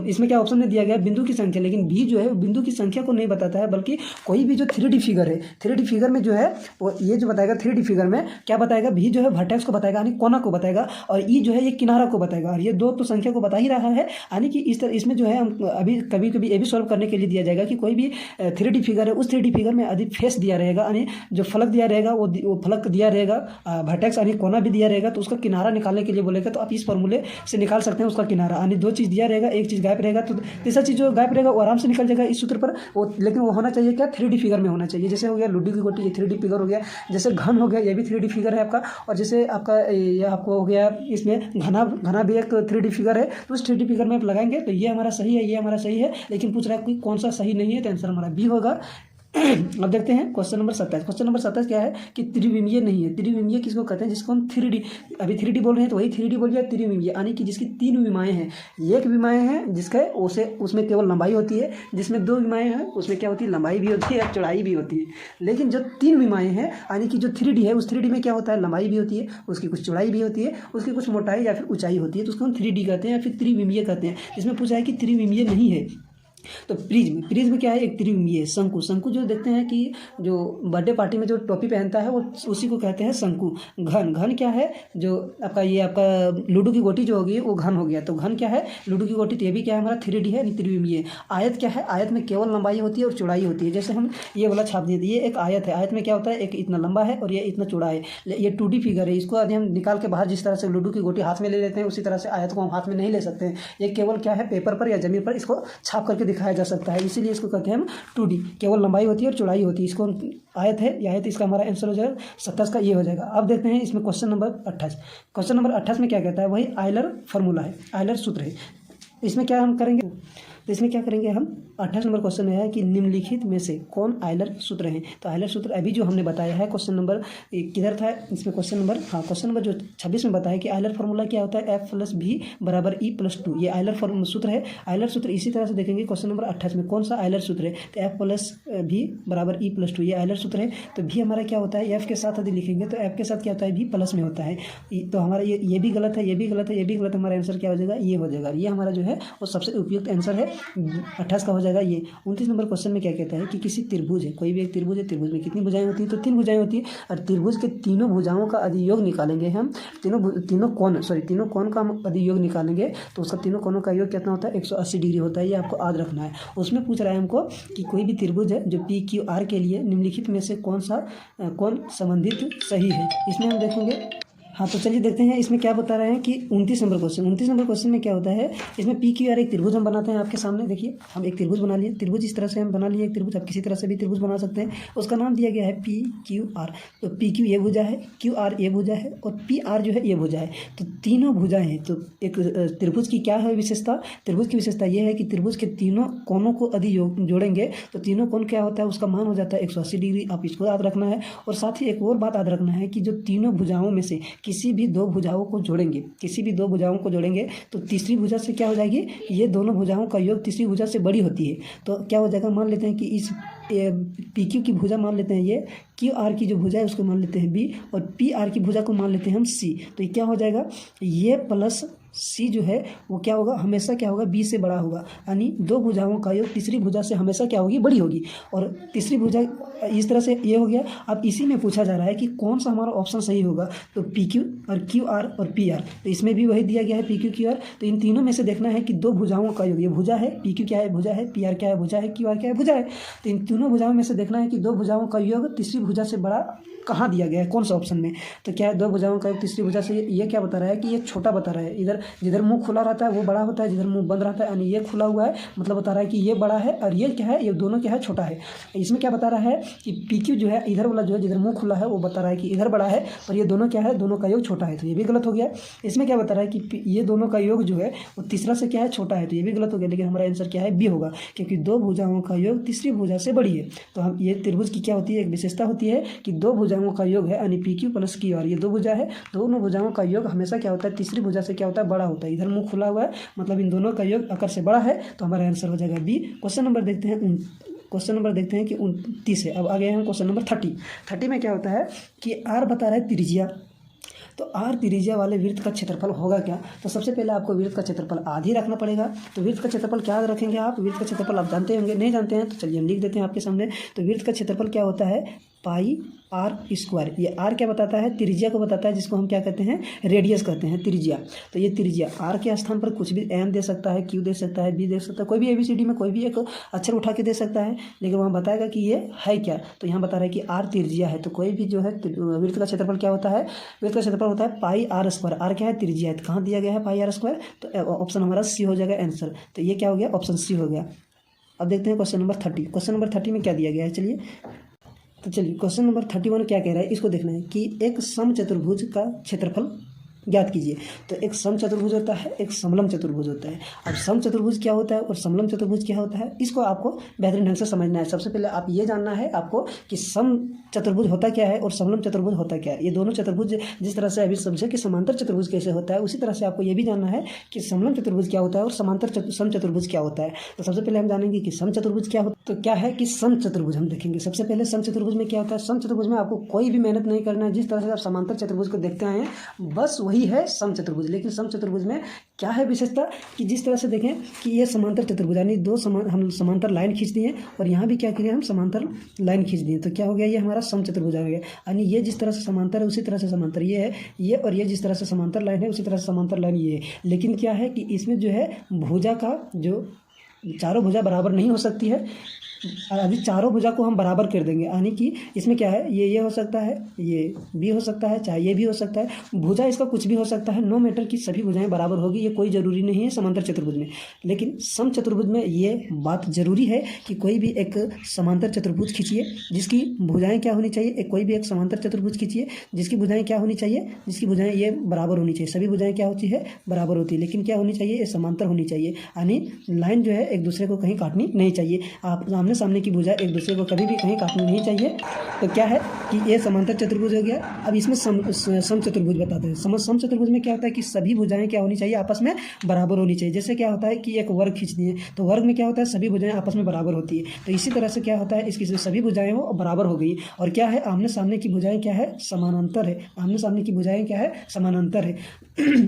इसमें क्या ऑप्शन में दिया गया, बिंदु की संख्या, लेकिन बी जो है बिंदु की संख्या को नहीं बताता है, बल्कि कोई भी जो 3D फिगर है, 3D फिगर में जो है वो ये जो बताएगा 3D फिगर में क्या बताएगा, भी जो है वर्टेक्स को बताएगा यानी कोना को बताएगा, और ई जो है ये किनारा को बताएगा, और ये दो तो संख्या को बता ही रहा है। यानी कि इस तरह इसमें जो है हम अभी कभी कभी ये भी सॉल्व करने के लिए दिया जाएगा कि कोई भी 3D फिगर है, उस 3D फिगर में यदि फेस दिया रहेगा यानी जो फलक दिया रहेगा वो फलक दिया रहेगा, वर्टेक्स यानी कोना भी दिया रहेगा, तो उसका किनारा निकालने के लिए बोलेगा, तो आप इस फॉर्मूले से निकाल सकते हैं उसका किनारा। यानी दो चीज़ दिया रहेगा, एक चीज़ गायब रहेगा, तो तीसरा चीज़ जो गायब रहेगा वो आराम से निकल जाएगा इस सूत्र पर वो, लेकिन वो होना चाहिए क्या, 3D फिगर में होना चाहिए। जैसे हो गया लूडो की गोटी, ये 3D फिगर हो गया, जैसे घन हो गया ये भी 3D फिगर है आपका, और जैसे आपका ये आपको हो गया इसमें घना भी एक 3D फिगर है, तो उस 3D फिगर में आप लगाएंगे तो ये हमारा सही है, ये हमारा सही है, लेकिन पूछ रहा है कि कौन सा सही नहीं है, तो आंसर हमारा बी होगा। अब देखते हैं क्वेश्चन नंबर 27। क्वेश्चन नंबर 27 क्या है कि त्रिविमीय नहीं है। त्रिविमीय किसको कहते हैं, जिसको हम 3D, अभी 3D बोल रहे हैं तो वही 3D बोल गया, त्रिविमीय यानी कि जिसकी 3 विमाएँ हैं। एक विमाएँ हैं जिसका उसे उसमें केवल लंबाई होती है, जिसमें 2 विमाएँ हैं उसमें क्या होती है, लंबाई भी होती है और चौड़ाई भी होती है। लेकिन जो 3 विमाएँ हैं यानी कि जो 3D है, उस 3D में क्या होता है, लंबाई भी होती है, उसकी कुछ चौड़ाई भी होती है, उसकी कुछ मोटाई या फिर ऊंचाई होती है, तो उसको हम 3D कहते हैं या फिर त्रिविमीय कहते हैं। इसमें पूछा है कि त्रिविमीय नहीं है, तो प्रिज्म क्या है, एक त्रिविमीय। शंकु जो देखते हैं कि जो बर्थडे पार्टी में जो टोपी पहनता है वो उसी को कहते हैं शंकु। घन क्या है, जो आपका ये आपका लूडो की गोटी जो होगी वो घन हो गया, तो घन क्या है, लूडो की गोटी, तो ये भी क्या है हमारा 3D है, त्रिविमीय। आयत क्या है, आयत में केवल लंबाई होती है और चौड़ाई होती है। जैसे हम ये वाला छाप दिए, ये एक आयत है, आयत में क्या होता है, एक इतना लंबा है और ये इतना चौड़ा है। ये 2D फिगर है, इसको यदि हम निकाल के बाहर जिस तरह से लूडो की गोटी हाथ में ले लेते हैं, उसी तरह से आयत को हम हाथ में नहीं ले सकते हैं। ये केवल क्या है, पेपर पर या जमीन पर इसको छाप करके दिखाया जा सकता है, इसीलिए इसको कहते हैं हम 2D। केवल लंबाई होती है और चौड़ाई होती है, इसको आयत है, ये आयत, इसका हमारा आंसर हो जाएगा 27 का, ये हो जाएगा। अब देखते हैं इसमें क्वेश्चन नंबर 28। क्वेश्चन नंबर 28 में क्या कहता है, वही आयलर फार्मूला है, आयलर सूत्र है। इसमें क्या हम करेंगे, तो इसमें क्या करेंगे हम, 28 नंबर क्वेश्चन में है कि निम्नलिखित में से कौन आयलर सूत्र हैं। तो आयलर सूत्र अभी जो हमने बताया है, क्वेश्चन नंबर किधर था इसमें, क्वेश्चन नंबर जो 26 में बताया कि आयलर फार्मूला क्या होता है, F+V = E+2, ये आयलर सूत्र है। आयलर सूत्र इसी तरह से देखेंगे क्वेश्चन नंबर 28 में कौन सा आयलर सूत्र है, तो F+V = E+2, ये आयलर सूत्र है। तो भी हमारा क्या होता है, F के साथ यदि लिखेंगे तो F के साथ क्या होता है, भी प्लस में होता है, तो हमारा ये भी गलत है, ये भी गलत है, ये भी गलत, हमारा आंसर क्या हो जाएगा, ये हो जाएगा। ये हमारा जो है वो सबसे उपयुक्त आंसर है, 28 का हो जाएगा ये। 29 नंबर क्वेश्चन में क्या कहता है कि किसी त्रिभुज है, कोई भी एक त्रिभुज है, त्रिभुज में कितनी भुजाएं होती हैं, तो 3 भुजाएं होती हैं, और त्रिभुज के तीनों भुजाओं का अधियोग निकालेंगे हम, तीनों कोण का हम अधियोग निकालेंगे, तो उसका तीनों कोणों का योग कितना होता है, 180 डिग्री होता है, ये आपको याद रखना है। उसमें पूछ रहा है हमको कि कोई भी त्रिभुज है जो PQR के लिए निम्नलिखित में से कौन संबंधित सही है, इसमें हम देखेंगे। हाँ, तो चलिए देखते हैं इसमें क्या बता रहे हैं कि 29 नंबर क्वेश्चन में क्या होता है, इसमें PQR एक त्रिभुज हम बनाते हैं आपके सामने। देखिए हम एक त्रिभुज बना लिए, त्रिभुज इस तरह से हम बना लिए एक त्रिभुज, आप किसी तरह से भी त्रिभुज बना सकते हैं, उसका नाम दिया गया है PQR। तो PQ ये भुजा है, QR ये भुजा है और PR जो है ये भुजा है, तो तीनों भुजाएं हैं। तो एक त्रिभुज की क्या है विशेषता, त्रिभुज की विशेषता ये है कि त्रिभुज के तीनों कोणों को यदि जोड़ेंगे तो तीनों कोण क्या होता है, उसका मान हो जाता है 180 डिग्री, आप इसको याद रखना है। और साथ ही एक और बात याद रखना है कि जो तीनों भुजाओं में से किसी भी दो भुजाओं को जोड़ेंगे तो तीसरी भुजा से क्या हो जाएगी, ये दोनों भुजाओं का योग तीसरी भुजा से बड़ी होती है, तो क्या हो जाएगा, मान लेते हैं कि इस PQ की भुजा मान लेते हैं ये, QR की जो भुजा है उसको मान लेते हैं B, और PR की भुजा को मान लेते हैं हम C। तो ये क्या हो जाएगा, ये प्लस C जो है वो क्या होगा, हमेशा क्या होगा, B से बड़ा होगा, यानी दो भुजाओं का योग तीसरी भुजा से हमेशा क्या होगी, बड़ी होगी। और तीसरी भुजा इस तरह से ये हो गया। अब इसी में पूछा जा रहा है कि कौन सा हमारा ऑप्शन सही होगा, तो PQ और QR और PR, तो इसमें भी वही दिया गया है PQ QR। तो इन तीनों में से देखना है कि दो भुजाओं का योग, ये भुजा है, PQ क्या है, भुजा है, PR क्या है, भुजा है, QR क्या है, भुजा है। तो इन तीनों भुजाओं में से देखना है कि दो भुजाओं का योग तीसरी भुजा से बड़ा कहाँ दिया गया है, कौन सा ऑप्शन में। तो क्या है, दो भुजाओं का योग तीसरी भुजा से, ये क्या बता रहा है कि ये छोटा बता रहा है, इधर जिधर मुंह खुला रहता है वो बड़ा होता है, जिधर मुंह बंद रहता है, यानी ये खुला हुआ है, मतलब बता रहा है कि ये बड़ा है, और ये क्या है, ये दोनों क्या है, छोटा है। इसमें क्या बता रहा है कि PQ जो है, इधर वाला जो है जिधर मुंह खुला है वो बता रहा है कि इधर बड़ा है, और ये दोनों क्या है, दोनों का योग छोटा है, तो ये भी गलत हो गया। इसमें क्या बता रहा है कि ये दोनों का योग जो है वो तीसरा से क्या है, छोटा है, तो ये भी गलत हो गया। लेकिन हमारा आंसर क्या है, B होगा, क्योंकि दो भुजाओं का योग तीसरी भुजा से बड़ी है। तो हम ये त्रिभुज की क्या होती है, एक विशेषता होती है कि दो भुजाओं का योग है, यानी PQ + QR, ये दो भुजा है, दोनों भुजाओं का योग हमेशा क्या होता है, तीसरी भुजा से क्या होता है, बड़ा होता है। इधर मुंह खुला हुआ है, मतलब इन दोनों का योग आकर से बड़ा है, तो हमारा आंसर हो जाएगा B। क्वेश्चन नंबर देखते हैं कि 29 है। अब आ गए हम क्वेश्चन नंबर 30 में क्या होता है कि R बता रहा है त्रिज्या, तो आर त्रिज्या वाले वृत्त का क्षेत्रफल होगा क्या? तो सबसे पहले आपको वृत्त का क्षेत्रफल आधी रखना पड़ेगा। तो वृत्त का क्षेत्रफल क्या रखेंगे आप? वृत्त का क्षेत्रफल आप जानते होंगे, नहीं जानते हैं तो चलिए हम लिख देते हैं आपके सामने। तो वृत्त का क्षेत्रफल क्या होता है? पाई आर स्क्वायर। ये आर क्या बताता है? त्रिज्या को बताता है, जिसको हम क्या कहते हैं? रेडियस कहते हैं, त्रिज्या। तो ये त्रिज्या आर के स्थान पर कुछ भी एम दे सकता है, क्यू दे सकता है, बी दे सकता है, कोई भी एबीसीडी में कोई भी एक अक्षर उठा के दे सकता है, लेकिन वहाँ बताएगा कि ये है क्या। तो यहाँ बता रहा है कि आर त्रिज्या है। तो कोई भी जो है वृत्त का क्षेत्रफल क्या होता है? वृत्त का क्षेत्रफल होता है पाई आर स्क्वायर। आर क्या है? त्रिज्या है। कहाँ दिया गया है पाई आर स्क्वायर? तो ऑप्शन हमारा सी हो जाएगा आंसर। तो ये क्या हो गया? ऑप्शन सी हो गया। अब देखते हैं क्वेश्चन नंबर 30। क्वेश्चन नंबर 30 में क्या दिया गया है, चलिए। तो चलिए क्वेश्चन नंबर 31 क्या कह रहा है, इसको देखना है कि एक समचतुर्भुज का क्षेत्रफल ज्ञात कीजिए। तो एक समचतुर्भुज होता है, एक समलम चतुर्भुज होता है। अब समचतुर्भुज क्या होता है और समलम चतुर्भुज क्या होता है, इसको आपको बेहतरीन ढंग से समझना है। सबसे पहले आप ये जानना है आपको कि सम चतुर्भुज होता क्या है और समलम चतुर्भुज होता क्या है। ये दोनों चतुर्भुज जिस तरह से अभी समझे कि समांतर चतुर्भुज कैसे होता है, उसी तरह से आपको ये भी जानना है कि समलम चतुर्भुज क्या होता है और समांतर सम चतुर्भुज क्या होता है। तो सबसे पहले हम जानेंगे कि सम चतुर्भुज क्या होता है। तो क्या है कि सम चतुर्भुज हम देखेंगे। सबसे पहले सम चतुर्भुज में क्या होता है? सम चतुर्भुज में आपको कोई भी मेहनत नहीं करना है। जिस तरह से आप समांतर चतुर्भुज को देखते आए हैं बस वही है सम चतुर्भुज। लेकिन सम चतुर्भुज में क्या है विशेषता कि जिस तरह से देखें कि ये समांतर चतुर्भुज यानी हम समांतर लाइन खींच दिए और यहाँ भी क्या किए हम समांतर लाइन खींच दिए। तो क्या हो गया? ये हमारा सम चतुर्भुज आ गया। यानी ये जिस तरह से समांतर है उसी तरह से समांतर ये है, ये और ये जिस तरह से समांतर लाइन है उसी तरह से समांतर लाइन ये है। लेकिन क्या है कि इसमें जो है भुजा का जो चारों भुजा बराबर नहीं हो सकती है। अभी चारों भुजा को हम बराबर कर देंगे, यानी कि इसमें क्या है, ये हो सकता है, ये भी हो सकता है, चाहे ये भी हो सकता है। भुजा इसका कुछ भी हो सकता है, नो मैटर कि सभी भुजाएं बराबर होगी। ये कोई ज़रूरी नहीं है समांतर चतुर्भुज में। लेकिन सम चतुर्भुज में ये बात जरूरी है कि कोई भी एक समांतर चतुर्भुज खींचिए जिसकी भुजाएं क्या होनी चाहिए। कोई भी एक समांतर चतुर्भुज खींचिए जिसकी भुजाएं क्या होनी चाहिए, जिसकी भुजाएं ये बराबर होनी चाहिए। सभी भुजाएं क्या होती है? बराबर होती है। लेकिन क्या होनी चाहिए? ये समांतर होनी चाहिए, यानी लाइन जो है एक दूसरे को कहीं काटनी नहीं चाहिए। आप सामने की भुजा एक दूसरे को कभी भी कहीं काटनी नहीं चाहिए। तो क्या है कि ये समांतर चतुर्भुज हो गया। अब इसमें सम चतुर्भुज बताते हैं। सम चतुर्भुज में क्या होता है कि सभी भुजाएं क्या होनी चाहिए? आपस में बराबर होनी चाहिए। जैसे क्या होता है कि एक वर्ग खींच दिए तो वर्ग में क्या होता है? सभी भुजाएं आपस में बराबर होती है। तो इसी तरह से क्या होता है, इसकी सभी भुजाएं वो बराबर हो गई। और क्या है? आमने सामने की भुजाएं क्या है? समानांतर है। आमने सामने की भुजाएं क्या है? समानांतर है।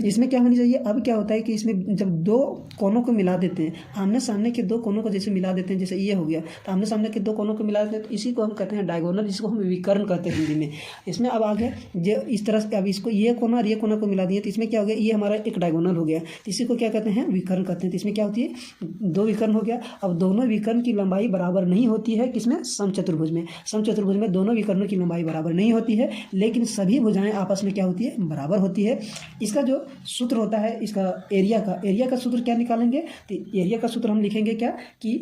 इसमें क्या होनी चाहिए? अब क्या होता है कि इसमें जब दो कोनों को मिला देते हैं, आमने सामने के दो कोनों को जैसे मिला देते हैं, जैसे ये हो गया तो आमने सामने के दो कोनों को मिला देते हैं, तो इसी को हम कहते हैं डायगोनल, जिसको हम विकर्ण कहते हैं हिंदी में। इसमें अब आगे जो इस तरह से अब इसको ये कोना और ये कोना को मिला दिए तो इसमें क्या हो गया? ये हमारा एक डायगोनल हो गया। तो इसी को क्या कहते हैं? विकर्ण कहते हैं। तो इसमें क्या होती है? दो विकर्ण हो गया। अब दोनों विकर्ण की लंबाई बराबर नहीं होती है। किसमें? समचतुर्भुज में। समचतुर्भुज में दोनों विकर्णों की लंबाई बराबर नहीं होती है, लेकिन सभी भुजाएं आपस में क्या होती है? बराबर होती है। इसका जो सूत्र होता है इसका एरिया का सूत्र क्या निकालेंगे? तो एरिया का सूत्र हम लिखेंगे क्या कि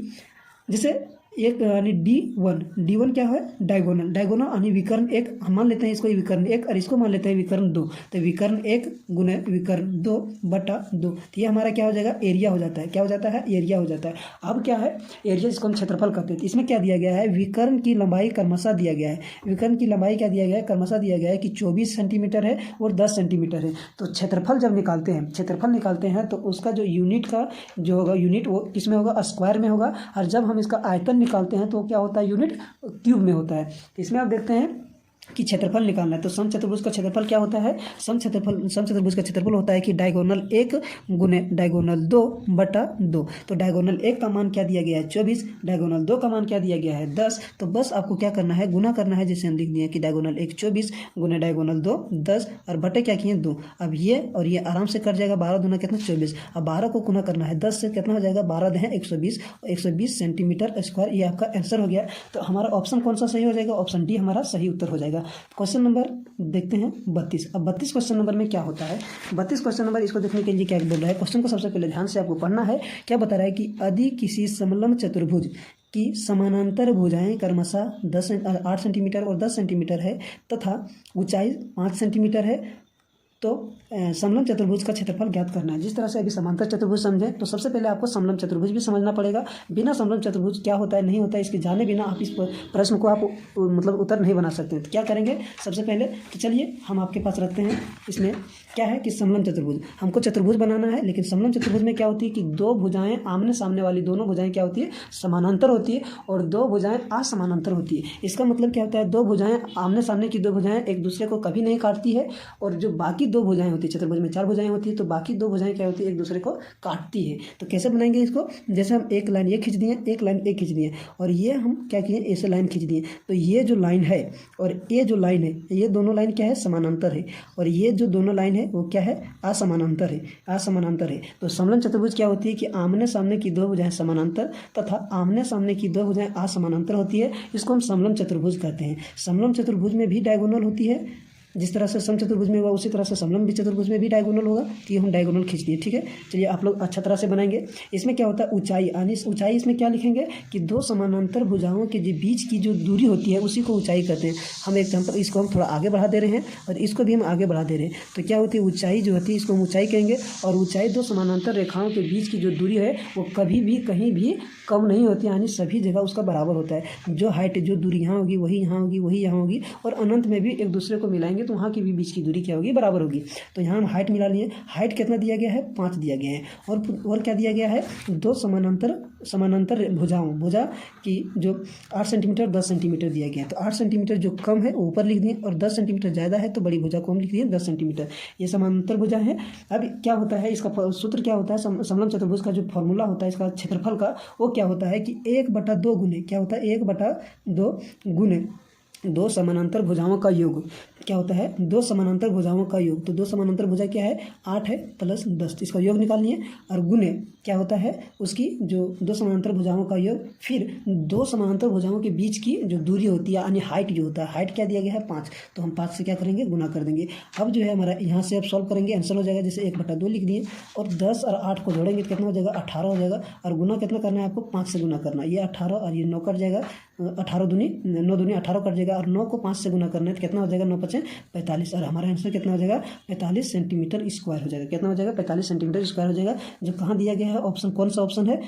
जैसे एक यानी D1 क्या है? डायगोनल यानी विकर्ण एक, हम मान लेते हैं इसको विकर्ण एक और इसको मान लेते हैं विकर्ण दो। तो विकर्ण एक गुने विकर्ण 2/2। तो ये हमारा क्या हो जाएगा? एरिया हो जाता है। क्या हो जाता है? एरिया हो जाता है। अब क्या है? एरिया जिसको हम क्षेत्रफल कहते हैं। तो इसमें क्या दिया गया है? विकर्ण की लंबाई क्रमशः दिया गया है। विकर्ण की लंबाई क्या दिया गया है? क्रमशः दिया गया है कि 24 सेंटीमीटर है और 10 सेंटीमीटर है। तो क्षेत्रफल जब निकालते हैं तो उसका जो यूनिट का जो होगा, यूनिट वो किस में होगा? स्क्वायर में होगा। और जब हम इसका आयतन निकालते हैं तो क्या होता है? यूनिट क्यूब में होता है। इसमें आप देखते हैं कि क्षेत्रफल निकालना है तो समचतुर्भुज का क्षेत्रफल क्या होता है? समचतुर्भुज का क्षेत्रफल होता है कि डायगोनल 1 गुने डायगोनल 2/2। तो डायगोनल 1 का मान क्या दिया गया है? 24। डायगोनल 2 का मान क्या दिया गया है? 10। तो बस आपको क्या करना है? गुना करना है। जैसे हम लिख दिए कि डायगोनल 1 24 गुने डायगोनल 2 10 और बटे क्या किए? 2। अब ये और ये आराम से कट जाएगा। 12 दूना कितना? 24। अब 12 को गुना करना है 10 से, कितना हो जाएगा? 12 दें 120 सेंटीमीटर स्क्वायर। ये आपका आंसर हो गया। तो हमारा ऑप्शन कौन सा सही हो जाएगा? ऑप्शन डी हमारा सही उत्तर हो जाएगा। क्वेश्चन नंबर देखते हैं 32। अब 32 क्वेश्चन नंबर में क्या होता है? 32 क्वेश्चन नंबर इसको देखने के लिए क्या बोल रहा है? क्वेश्चन को सबसे पहले ध्यान से आपको पढ़ना है। क्या बता रहा है कि यदि किसी समलम चतुर्भुज की समानांतर भुजाएं क्रमशः 8 सेंटीमीटर और 10 सेंटीमीटर है तथा ऊंचाई 5 सेंटीमीटर है तो समलंब चतुर्भुज का क्षेत्रफल ज्ञात करना है। जिस तरह से अभी समांतर चतुर्भुज समझे, तो सबसे पहले आपको समलंब चतुर्भुज भी समझना पड़ेगा। बिना समलंब चतुर्भुज क्या होता है, नहीं होता है, इसके जाने बिना आप इस प्रश्न को आप मतलब उत्तर नहीं बना सकते। तो क्या करेंगे सबसे पहले, तो चलिए हम आपके पास रखते हैं। इसमें क्या है कि समलंब चतुर्भुज, हमको चतुर्भुज बनाना है, लेकिन समलंब चतुर्भुज में क्या होती है कि दो भुजाएं आमने सामने वाली दोनों भुजाएं क्या होती है, समानांतर होती है, और दो भुजाएं असमानांतर होती है। इसका मतलब क्या होता है, दो भुजाएं आमने सामने की दो भुजाएं एक दूसरे को कभी नहीं काटती है, और जो बाकी दो भुजाएं होती है, चतुर्भुज में 4 भुजाएं होती है, तो बाकी दो भुजाएं क्या होती है, एक दूसरे को काटती है। तो कैसे बनाएंगे इसको, जैसे हम एक लाइन ये खींच दिए, एक लाइन एक खींच दिए, और ये हम क्या किए, ऐसे लाइन खींच दिए, तो ये जो लाइन है और ये जो लाइन है, ये दोनों लाइन क्या है, समानांतर है, और ये जो दोनों लाइन है वो क्या है, असमानांतर है, असमानांतर है। तो समलंब चतुर्भुज क्या होती है कि आमने सामने की दो भुजाएं समानांतर तथा आमने सामने की दो भुजाएं असमानांतर होती है, इसको हम समलंब चतुर्भुज कहते हैं। समलंब चतुर्भुज में भी डायगोनल होती है, जिस तरह से समचतुर्भुज में हुआ उसी तरह से समलंब चतुर्भुज में भी डायगोनल होगा। तो ये हम डायगोनल खींच दिए, ठीक है। चलिए आप लोग अच्छा तरह से बनाएंगे। इसमें क्या होता है, ऊंचाई, यानी ऊंचाई इसमें क्या लिखेंगे कि दो समानांतर भुजाओं के जो बीच की जो दूरी होती है उसी को ऊंचाई कहते हैं। हम एग्जाम्पल, इसको हम थोड़ा आगे बढ़ा दे रहे हैं और इसको भी हम आगे बढ़ा दे रहे हैं। तो क्या होती है, ऊंचाई जो होती है इसको हम ऊंचाई कहेंगे, और ऊंचाई दो समानांतर रेखाओं के बीच की जो दूरी है वो कभी भी कहीं भी कम नहीं होती, यानी सभी जगह उसका बराबर होता है। जो हाइट, जो दूरी यहाँ होगी वही यहाँ होगी, वही यहाँ होगी, और अनंत में भी एक दूसरे को मिलाएंगे तो वहाँ की भी बीच की दूरी क्या होगी, बराबर होगी। तो यहाँ हम हाइट मिला लिए, हाइट कितना दिया गया है, 5 दिया गया है, और क्या दिया गया है, दो समानांतर भुजा की जो 8 सेंटीमीटर 10 सेंटीमीटर दिया गया है। तो 8 सेंटीमीटर जो कम है वो ऊपर लिख दिए, और 10 सेंटीमीटर ज़्यादा है तो बड़ी भुजा को हम लिख दिए 10 सेंटीमीटर। ये समानांतर भुजा है। अब क्या होता है, इसका सूत्र क्या होता है, समलंब चतुर्भुज का जो फॉर्मूला होता है इसका क्षेत्रफल का, वो क्या होता है कि 1/2 गुने, क्या होता है, 1/2 गुने दो समानांतर भुजाओं का योग। क्या होता है, दो समानांतर भुजाओं का योग। तो दो समानांतर भुजा क्या है, 8 है प्लस 10, इसका योग निकालिए, और गुने क्या होता है, उसकी जो दो समानांतर भुजाओं का योग, फिर दो समानांतर भुजाओं के बीच की जो दूरी होती है यानी हाइट जो होता है, हाइट क्या दिया गया है, 5, तो हम 5 से क्या करेंगे, गुना कर देंगे। अब जो है हमारा यहाँ से अब सॉल्व करेंगे, आंसर हो जाएगा, जैसे 1/2 लिख दिए, और 10 और 8 को जोड़ेंगे तो कितना हो जाएगा, 18 हो जाएगा, और गुना कितना करना है आपको, 5 से गुना करना है। ये 18 और ये 9 कट जाएगा, 18 दूनी 9 दूनी 18 कट जाएगा, और 9 को 5 से गुना करना है तो कितना हो जाएगा, 9 5 45, और हमारा आंसर कितना हो जाएगा, 45 सेंटीमीटर स्क्वायर हो जाएगा। कितना हो जाएगा, 45 सेंटीमीटर स्क्वायर हो जाएगा। जो कहाँ दिया गया है ऑप्शन, कौन सा ऑप्शन है,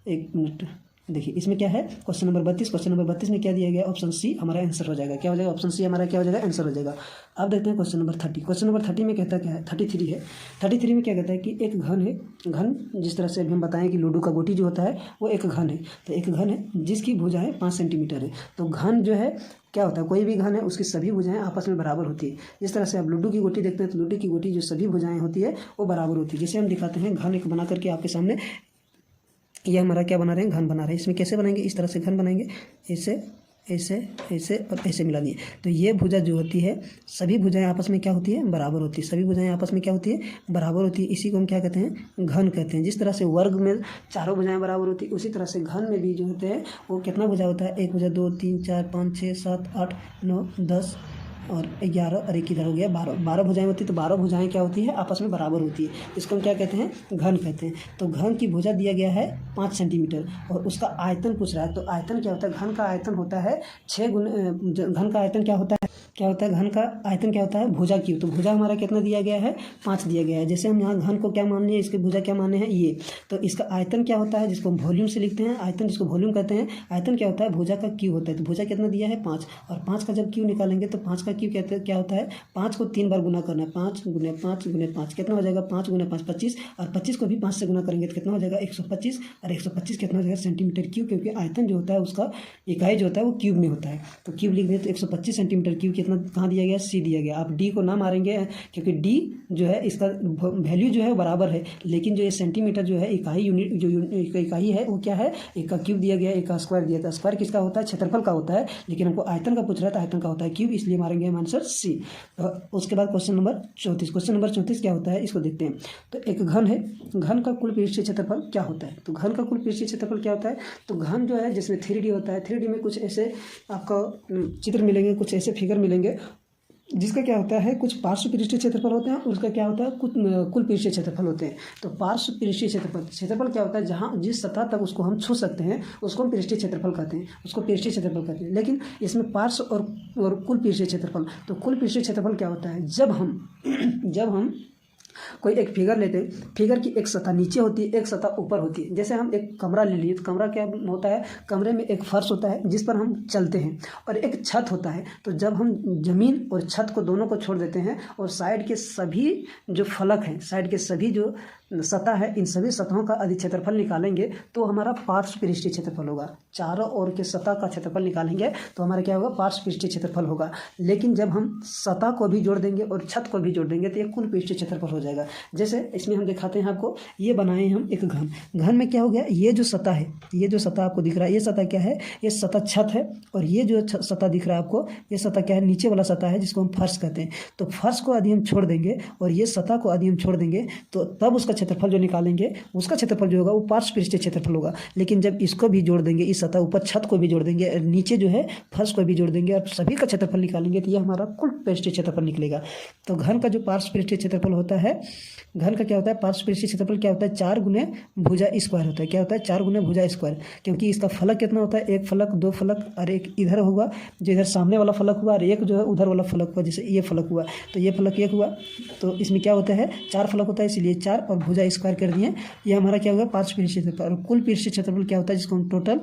एक मिनट देखिए, इसमें क्या है, क्वेश्चन नंबर 32, क्वेश्चन नंबर 32 में क्या दिया गया, ऑप्शन सी हमारा आंसर हो जाएगा। क्या हो जाएगा, ऑप्शन सी हमारा क्या हो जाएगा, आंसर हो जाएगा। अब देखते हैं क्वेश्चन नंबर 30। क्वेश्चन नंबर 30 में कहता क्या है, 33 है। 33 में क्या कहता है कि एक घन है, घन जिस तरह से अभी हम बताएं कि लूडो का गोटी जो होता है वो एक घन है। तो एक घन है जिसकी भुजाएं 5 सेंटीमीटर है। तो घन जो है क्या होता है, कोई भी घन है उसकी सभी भुजाएं आपस में बराबर होती है। जिस तरह से आप लूडो की गोटी देखते हैं तो लूडो की गोटी जो सभी भुजाएं होती है वो बराबर होती है। जैसे हम दिखाते हैं, घन एक बना करके आपके सामने, ये हमारा क्या बना रहे हैं, घन बना रहे हैं। इसमें कैसे बनाएंगे, इस तरह से घन बनाएंगे, ऐसे ऐसे ऐसे और ऐसे मिला दिए। तो ये भुजा जो होती है, सभी भुजाएं आपस में क्या होती है, बराबर होती है। सभी भुजाएं आपस में क्या होती है, बराबर होती है। इसी को हम क्या कहते हैं, घन कहते हैं। जिस तरह से वर्ग में चारों भुजाएं बराबर होती है, उसी तरह से घन में भी जो होते हैं वो कितना भुजा होता है, एक भुजा, 2 3 4 5 6 7 8 9 10 और 11 और एक इधर हो गया 12 भुजाएं होती है। तो 12 भुजाएं क्या होती है, आपस में बराबर होती है। इसको हम क्या कहते हैं, घन कहते हैं। तो घन की भुजा दिया गया है 5 सेंटीमीटर, और उसका आयतन पूछ रहा है। तो आयतन क्या होता है, घन का आयतन होता है 6 गुना, घन का आयतन क्या होता है, घन का आयतन क्या होता है, भुजा क्यूब। तो भुजा हमारा कितना दिया गया है, 5 दिया गया है। जैसे हम यहाँ घन को क्या मान लिए, इसके भुजा क्या माने हैं, ये। तो इसका आयतन क्या होता है, जिसको हम वॉल्यूम से लिखते हैं, आयतन जिसको वॉल्यूम कहते हैं। आयतन क्या होता है, भुजा का क्यूब होता है। तो भुजा कितना दिया है, 5, और 5 का जब क्यूब निकालेंगे तो 5 का क्यूब क्या होता है, 5 को 3 बार गुना करना है, 5 गुने 5 गुने 5 कितना हो जाएगा, 5 गुने 5 25, और 25 को भी 5 से गुना करेंगे तो कितना हो जाएगा, 125, और 125 कितना हो जाएगा, सेंटीमीटर क्यूब। क्योंकि आयतन जो होता है उसका इकाई जो होता है वो क्यूब में होता है। तो क्यूब लिख दें तो 125 सेंटीमीटर क्यूब कितना कहाँ दिया गया, सी दिया गया। आप डी को ना मारेंगे क्योंकि डी जो है इसका वैल्यू जो है बराबर है, लेकिन जो ये सेंटीमीटर जो है इकाई यूनिट जो इकाई है वो क्या है, एक का क्यूब दिया गया, एक का स्क्वायर दिया था। स्क्वायर किसका होता है, क्षेत्रफल का होता है, लेकिन हमको आयतन का पूछ रहा है तो आयतन का होता है क्यूब, इसलिए मारेंगे हम आंसर सी। उसके बाद क्वेश्चन नंबर 34। क्वेश्चन नंबर 34 क्या होता है, इसको देखते हैं। तो एक घन है, घन का कुल पृष्ठीय क्षेत्रफल क्या होता है। तो घन का कुल पृष्ठीय क्षेत्रफल क्या होता है, तो घन जो है जिसमें 3D होता है, 3D में कुछ ऐसे आपको चित्र मिलेंगे, कुछ ऐसे फिगर मिलेंगे, जिसका क्या होता है, कुछ पार्श्व पृष्ठीय क्षेत्रफल होते हैं और उसका क्या होता है, कुछ कुल पृष्ठीय क्षेत्रफल होते हैं। तो पार्श्व पृष्ठीय क्षेत्रफल क्या होता है, जहाँ जिस सतह तक उसको हम छू सकते हैं उसको हम पृष्ठीय क्षेत्रफल कहते हैं, उसको पृष्ठीय क्षेत्रफल कहते हैं। लेकिन इसमें पार्श्व और कुल पृष्ठीय क्षेत्रफल, तो कुल पृष्ठीय क्षेत्रफल क्या होता है, जब हम कोई एक फिगर लेते हैं, फिगर की एक सतह नीचे होती है, एक सतह ऊपर होती है। जैसे हम एक कमरा ले लिए, तो कमरा क्या होता है, कमरे में एक फर्श होता है जिस पर हम चलते हैं और एक छत होता है। तो जब हम जमीन और छत को दोनों को छोड़ देते हैं और साइड के सभी जो फलक हैं, साइड के सभी जो सतह है, इन सभी सतहों का अधिक क्षेत्रफल निकालेंगे तो हमारा पार्श्व पृष्ठीय क्षेत्रफल होगा। चारों ओर के सतह का क्षेत्रफल निकालेंगे तो हमारा क्या होगा, पार्श्व पृष्ठीय क्षेत्रफल होगा। लेकिन जब हम सतह को भी जोड़ देंगे और छत को भी जोड़ देंगे तो ये कुल पृष्ठीय क्षेत्रफल हो जाएगा। जैसे इसमें हम दिखाते हैं आपको, ये बनाए हम एक घन में क्या हो गया, ये जो सतह है, ये जो सतह आपको दिख रहा है, ये सतह क्या है, ये सतह छत है। और ये जो सतह दिख रहा है आपको, ये सतह क्या है, नीचे वाला सतह है जिसको हम फर्श कहते हैं। तो फर्श को यदि हम छोड़ देंगे और ये सतह को यदि हम छोड़ देंगे तो तब उसका क्षेत्रफल जो निकालेंगे, उसका क्षेत्रफल जो होगा वो पार्श्व पृष्ठीय क्षेत्रफल होगा। लेकिन जब इसको भी जोड़ देंगे, इस सतह ऊपर छत को भी जोड़ देंगे, नीचे जो है फर्श को भी जोड़ देंगे और सभी का क्षेत्रफल निकालेंगे तो ये हमारा कुल पृष्ठीय क्षेत्रफल निकलेगा। तो घन का जो पार्श्व पृष्ठीय क्षेत्रफल होता है, घन का क्या होता है, पार्श्व पृष्ठीय क्षेत्रफल क्या होता है, 4 गुने भुजा स्क्वायर होता है। क्या होता है, 4 गुने भुजा स्क्वायर, क्योंकि इसका फलक कितना होता है, एक फलक, दो फलक और एक इधर होगा, जो इधर सामने वाला फलक हुआ, और एक जो है उधर वाला फलक हुआ। जैसे ये फलक हुआ तो ये फलक एक हुआ, तो इसमें क्या होता है, 4 फलक होता है, इसलिए 4 और भुजा स्क्वायर कर दिए। ये हमारा क्या होगा, पार्श्व पृष्ठीय क्षेत्रफल। और कुल पृष्ठीय क्षेत्रफल क्या होता है, जिसको हम टोटल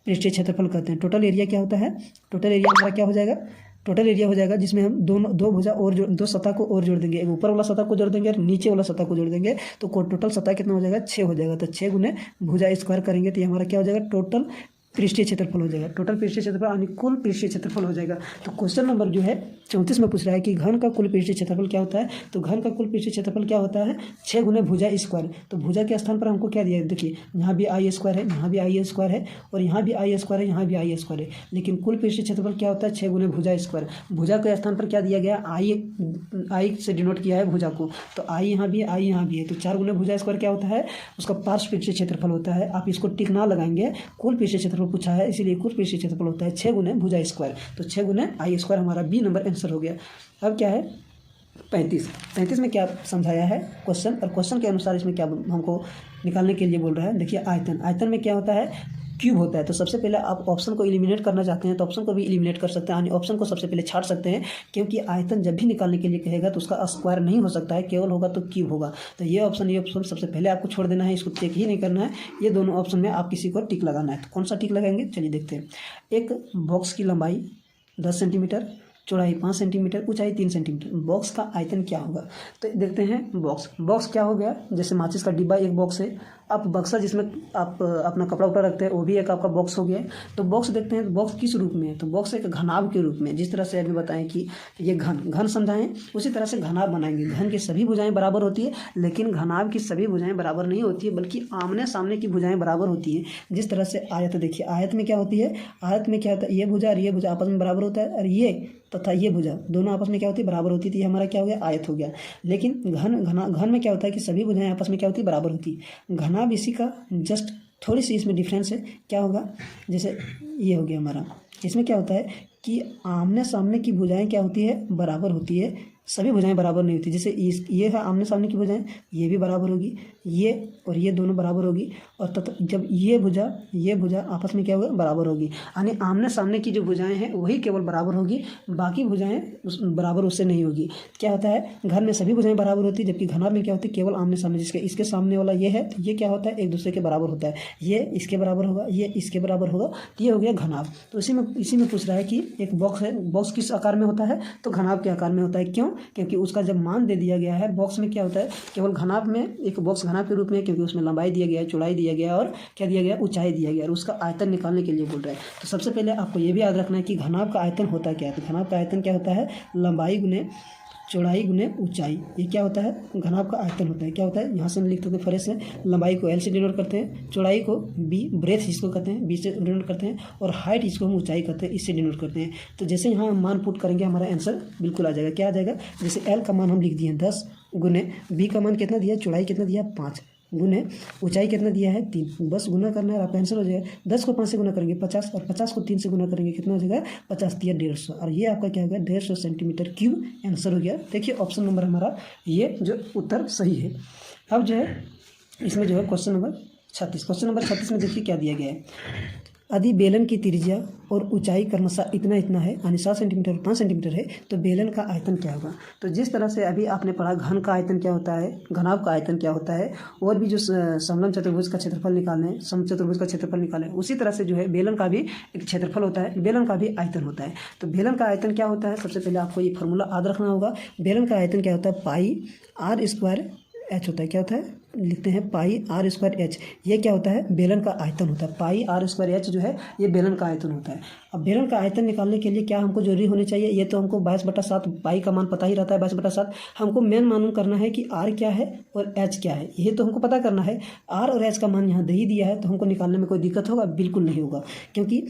पृष्ठीय क्षेत्रफल कहते हैं। टोटल एरिया क्या होता है, टोटल एरिया हमारा क्या हो जाएगा, टोटल एरिया हो जाएगा जिसमें हम दो भुजा और दो सतह को और जोड़ देंगे, एक ऊपर वाला सतह को जोड़ देंगे और नीचे वाला सतह को जोड़ देंगे, तो टोटल सतह कितना हो जाएगा, 6 हो जाएगा। तो 6 गुने भुजा स्क्वायर करेंगे तो ये हमारा क्या हो जाएगा, टोटल पृष्ठीय क्षेत्रफल हो जाएगा। टोटल पृष्ठीय क्षेत्रफल यानी कुल पृष्ठीय क्षेत्रफल हो जाएगा। तो क्वेश्चन नंबर जो है 34 में पूछ रहा है कि घन का कुल पृष्ठीय क्षेत्रफल क्या होता है। तो घन का कुल पृष्ठीय क्षेत्रफल क्या होता है, 6 गुने भुजा स्क्वायर। तो भुजा के स्थान पर हमको क्या दिया है, देखिए यहाँ भी आई स्क्वायर है, यहाँ भी आई स्क्वायर है, और यहाँ भी आई स्क्वायर है, यहाँ भी आई स्क्वायर है। लेकिन कुल पृष्ठीय क्षेत्रफल क्या होता है, 6 गुने भुजा स्क्वायर। भुजा के स्थान पर क्या दिया गया, आई से डिनोट किया है भुजा को, तो आई यहाँ भी है, आई यहाँ भी है। तो 4 गुने भुजा स्क्वायर क्या होता है, उसका पार्श्व पृष्ठीय क्षेत्रफल होता है। आप इसको टिक ना लगाएंगे, कुल पृष्ठीय क्षेत्रफल पूछा है इसीलिए कुल पृष्ठीय क्षेत्रफल होता है 6 गुने भुजा स्क्वायर। तो 6 गुने आई स्क्वायर हमारा बी नंबर आंसर हो गया। अब क्या है 35 में क्या समझाया है क्वेश्चन, और क्वेश्चन के अनुसार इसमें क्या हमको निकालने के लिए बोल रहा है। देखिए आयतन में क्या होता है, क्यूब होता है। तो सबसे पहले आप ऑप्शन को एलिमिनेट करना चाहते हैं तो ऑप्शन को भी एलिमिनेट कर सकते हैं, यानी ऑप्शन को सबसे पहले छाड़ सकते हैं, क्योंकि आयतन जब भी निकालने के लिए कहेगा तो उसका स्क्वायर नहीं हो सकता है, केवल होगा तो क्यूब होगा। तो ये ऑप्शन सबसे पहले आपको छोड़ देना है, इसको चेक ही नहीं करना है। ये दोनों ऑप्शन में आप किसी को टिक लगाना है। तो कौन सा टिक लगाएंगे, चलिए देखते हैं। एक बॉक्स की लंबाई 10 सेंटीमीटर, चौड़ाई 5 सेंटीमीटर, ऊंचाई 3 सेंटीमीटर, बॉक्स का आयतन क्या होगा। तो देखते हैं बॉक्स क्या हो गया, जैसे माचिस का डिब्बा एक बॉक्स है, आप बक्सा जिसमें आप अपना कपड़ा उपड़ा रखते हैं वो भी एक आपका बॉक्स हो गया। तो बॉक्स देखते हैं बॉक्स किस रूप में है, तो बॉक्स एक घनाभ के रूप में। जिस तरह से अभी बताएं कि ये घन समझाएं, उसी तरह से घनाभ बनाएंगे। घन की सभी भुजाएं बराबर होती है, लेकिन घनाभ की सभी भुजाएं बराबर नहीं होती है, बल्कि आमने सामने की भुजाएं बराबर होती है। जिस तरह से आयत देखिए, आयत में क्या होती है, आयत में क्या होता है, ये भुजा और ये भुजा आपस में बराबर होता है, और ये तथा ये भुजा दोनों आपस में क्या होती है, बराबर होती है। तो ये हमारा क्या हो गया, आयत हो गया। लेकिन घन में क्या होता है कि सभी भुजाएं आपस में क्या होती है, बराबर होती है। घनाभ इसी का जस्ट थोड़ी सी इसमें डिफरेंस है। क्या होगा, जैसे ये हो गया हमारा, इसमें क्या होता है कि आमने सामने की भुजाएं क्या होती है, बराबर होती है, सभी भुजाएं बराबर नहीं होती। जैसे ये है आमने सामने की भुजाएं, ये भी बराबर होगी, ये और ये दोनों बराबर होगी, और जब ये भुजा आपस में क्या होगा, बराबर होगी। यानी आमने सामने की जो भुजाएं हैं वही केवल बराबर होगी, बाकी भुजाएं बराबर उससे नहीं होगी। क्या होता है, घन में सभी भुजाएं बराबर होती है, जबकि घनाभ में क्या होती है, केवल आमने सामने। जिसके इसके सामने वाला ये है तो ये क्या होता है, एक दूसरे के बराबर होता है। ये इसके बराबर होगा, ये इसके बराबर होगा, तो ये हो गया घनाभ। तो इसी में पूछ रहा है कि एक बॉक्स है, बॉक्स किस आकार में होता है, तो घनाभ के आकार में होता है। क्यों, क्योंकि उसका जब मान दे दिया गया है, बॉक्स में क्या होता है, केवल घनाभ में एक बॉक्स घनाभ के रूप में, क्योंकि उसमें लंबाई दिया गया है, चौड़ाई दिया गया और क्या दिया गया, ऊंचाई दिया गया, और उसका आयतन निकालने के लिए बोल रहा है। तो सबसे पहले आपको ये भी याद रखना है कि घनाभ का आयतन होता क्या है। तो घनाभ का आयतन क्या होता है, लंबाई गुने चौड़ाई गुने ऊंचाई। ये क्या होता है, घनाभ का आयतन होता है। क्या होता है, यहाँ से हम लिखते हैं फरे से, लंबाई को एल से डिनोट करते हैं, चौड़ाई को बी, ब्रेथ इसको कहते हैं, बी से डिनोट करते हैं, और हाइट इसको हम ऊंचाई कहते हैं, इससे डिनोट करते हैं। तो जैसे यहाँ हम मान पुट करेंगे हमारा आंसर बिल्कुल आ जाएगा। क्या आ जाएगा, जैसे एल का मान हम लिख दिए 10 गुने, बी का मान कितना दिया, चौड़ाई कितना दिया 5, गुने ऊंचाई कितना दिया है 3, बस गुना करना है, आपका आंसर हो जाएगा 10 को 5 से गुना करेंगे 50, और 50 को 3 से गुना करेंगे कितना हो जाएगा 50 या 150, और ये आपका क्या होगा 150 सेंटीमीटर क्यूब आंसर हो गया। देखिए ऑप्शन नंबर हमारा ये जो उत्तर सही है। अब जो है इसमें जो है क्वेश्चन नंबर 36 में देखिए क्या दिया गया है। यदि बेलन की त्रिज्या और ऊंचाई क्रमशः इतना इतना है, यानी 7 सेंटीमीटर और 5 सेंटीमीटर है, तो बेलन का आयतन क्या होगा। तो जिस तरह से अभी आपने पढ़ा घन का आयतन क्या होता है, घनाभ का आयतन क्या होता है, और भी जो समलंब चतुर्भुज का क्षेत्रफल निकालें, समचतुर्भुज का क्षेत्रफल निकालें, उसी तरह से जो है बेलन का भी एक क्षेत्रफल होता है, बेलन का भी आयतन होता है। तो बेलन का आयतन क्या होता है, सबसे पहले आपको ये फार्मूला याद रखना होगा। बेलन का आयतन क्या होता है, पाई आर स्क्वायर एच होता है। क्या होता है, लिखते हैं पाई आर स्क्वायर एच। ये क्या होता है, बेलन का आयतन होता है। पाई आर स्क्वायर एच जो है ये बेलन का आयतन होता है। अब बेलन का आयतन निकालने के लिए क्या हमको जरूरी होनी चाहिए, ये तो हमको 22/7 पाई का मान पता ही रहता है 22/7। हमको मेन मालूम करना है कि आर क्या है और एच क्या है, ये तो हमको पता करना है। आर और एच का मान यहाँ दे ही दिया है, तो हमको निकालने में कोई दिक्कत होगा, बिल्कुल नहीं होगा, क्योंकि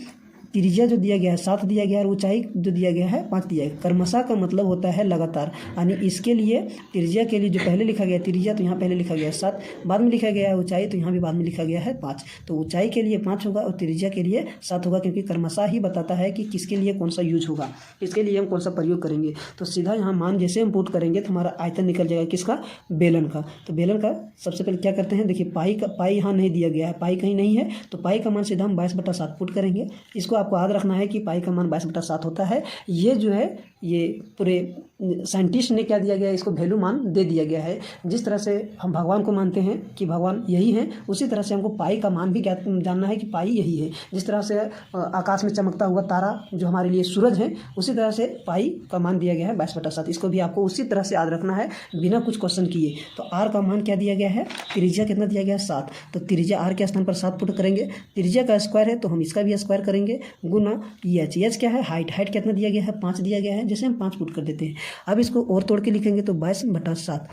त्रिज्या जो दिया गया है 7 दिया गया है और ऊंचाई जो दिया गया है 5 दिया गया है। क्रमशः का मतलब होता है लगातार, यानी इसके लिए त्रिज्या के लिए जो पहले लिखा गया है त्रिज्या, तो यहाँ पहले लिखा गया है 7, बाद में लिखा गया है ऊंचाई, तो यहाँ भी बाद में लिखा गया है 5। तो ऊंचाई के लिए 5 होगा और त्रिज्या के लिए 7 होगा, क्योंकि क्रमशः ही बताता है कि किसके लिए कौन सा यूज होगा, इसके लिए हम कौन सा प्रयोग करेंगे। तो सीधा यहाँ मान जैसे हम पुट करेंगे तो हमारा आयतन निकल जाएगा किसका, बेलन का। तो बेलन का सबसे पहले क्या करते हैं, देखिए पाई यहाँ नहीं दिया गया है, पाई कहीं नहीं है, तो पाई का मान सीधा हम 22/7 पुट करेंगे। इसको आपको याद रखना है कि पाई का मान 22/7 होता है। ये जो है ये पूरे साइंटिस्ट ने क्या दिया गया है, इसको वैल्यू मान दे दिया गया है। जिस तरह से हम भगवान को मानते हैं कि भगवान यही है, उसी तरह से हमको पाई का मान भी क्या जानना है कि पाई यही है। जिस तरह से आकाश में चमकता हुआ तारा जो हमारे लिए सूरज है, उसी तरह से पाई का मान दिया गया है 22/7। इसको भी आपको उसी तरह से याद रखना है बिना कुछ क्वेश्चन किए। तो आर का मान क्या दिया गया है, त्रिज्या कितना दिया गया है 7, तो त्रिज्या आर के स्थान पर 7 पुट करेंगे। त्रिज्या का स्क्वायर है तो हम इसका भी स्क्वायर करेंगे, गुना एच क्या है, हाइट कितना दिया गया है 5 दिया गया है, जैसे हम 5 पुट कर देते हैं। अब इसको और तोड़ के लिखेंगे तो 22/7,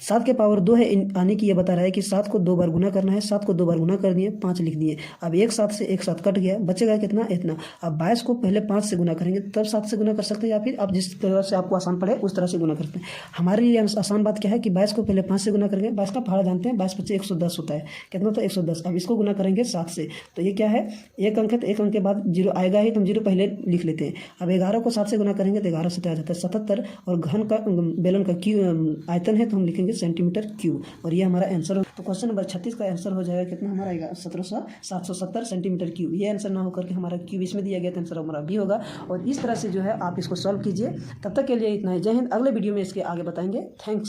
7 के पावर 2 है, आने की ये बता रहा है कि 7 को 2 बार गुना करना है। 7 को 2 बार गुना कर दिए, 5 लिख दिए। अब एक 7 से एक 7 कट गया, बचेगा कितना, इतना। अब 22 को पहले 5 से गुना करेंगे तब 7 से गुना कर सकते हैं, या फिर आप जिस तरह से आपको आसान पड़े उस तरह से गुना करते हैं। हमारे लिए आसान बात क्या है कि 22 को पहले 5 से गुना करेंगे। 22 का पहाड़ा जानते हैं, 22 × 5 = 110 होता है। कितना होता है 110। अब इसको गुना करेंगे 7 से, तो ये क्या है, एक अंक है, तो एक अंक के बाद 0 आएगा ही, तो हम 0 पहले लिख लेते हैं। अब 11 को 7 से गुना करेंगे तो 11 से आ जाता है 77, और घन का बेलन का आयतन है तो हम लिखेंगे सेंटीमीटर क्यूब, और ये हमारा आंसर हो। तो क्वेश्चन नंबर 36 का आंसर हो जाएगा कितना हमारा आएगा 770 सेंटीमीटर क्यूब। ये आंसर ना होकर के हमारा क्यूब इसमें दिया गया तो आंसर हमारा बी होगा। और इस तरह से जो है आप इसको सॉल्व कीजिए। तब तक के लिए इतना ही, जय हिंद। अगले वीडियो में इसके आगे बताएंगे। थैंक्स।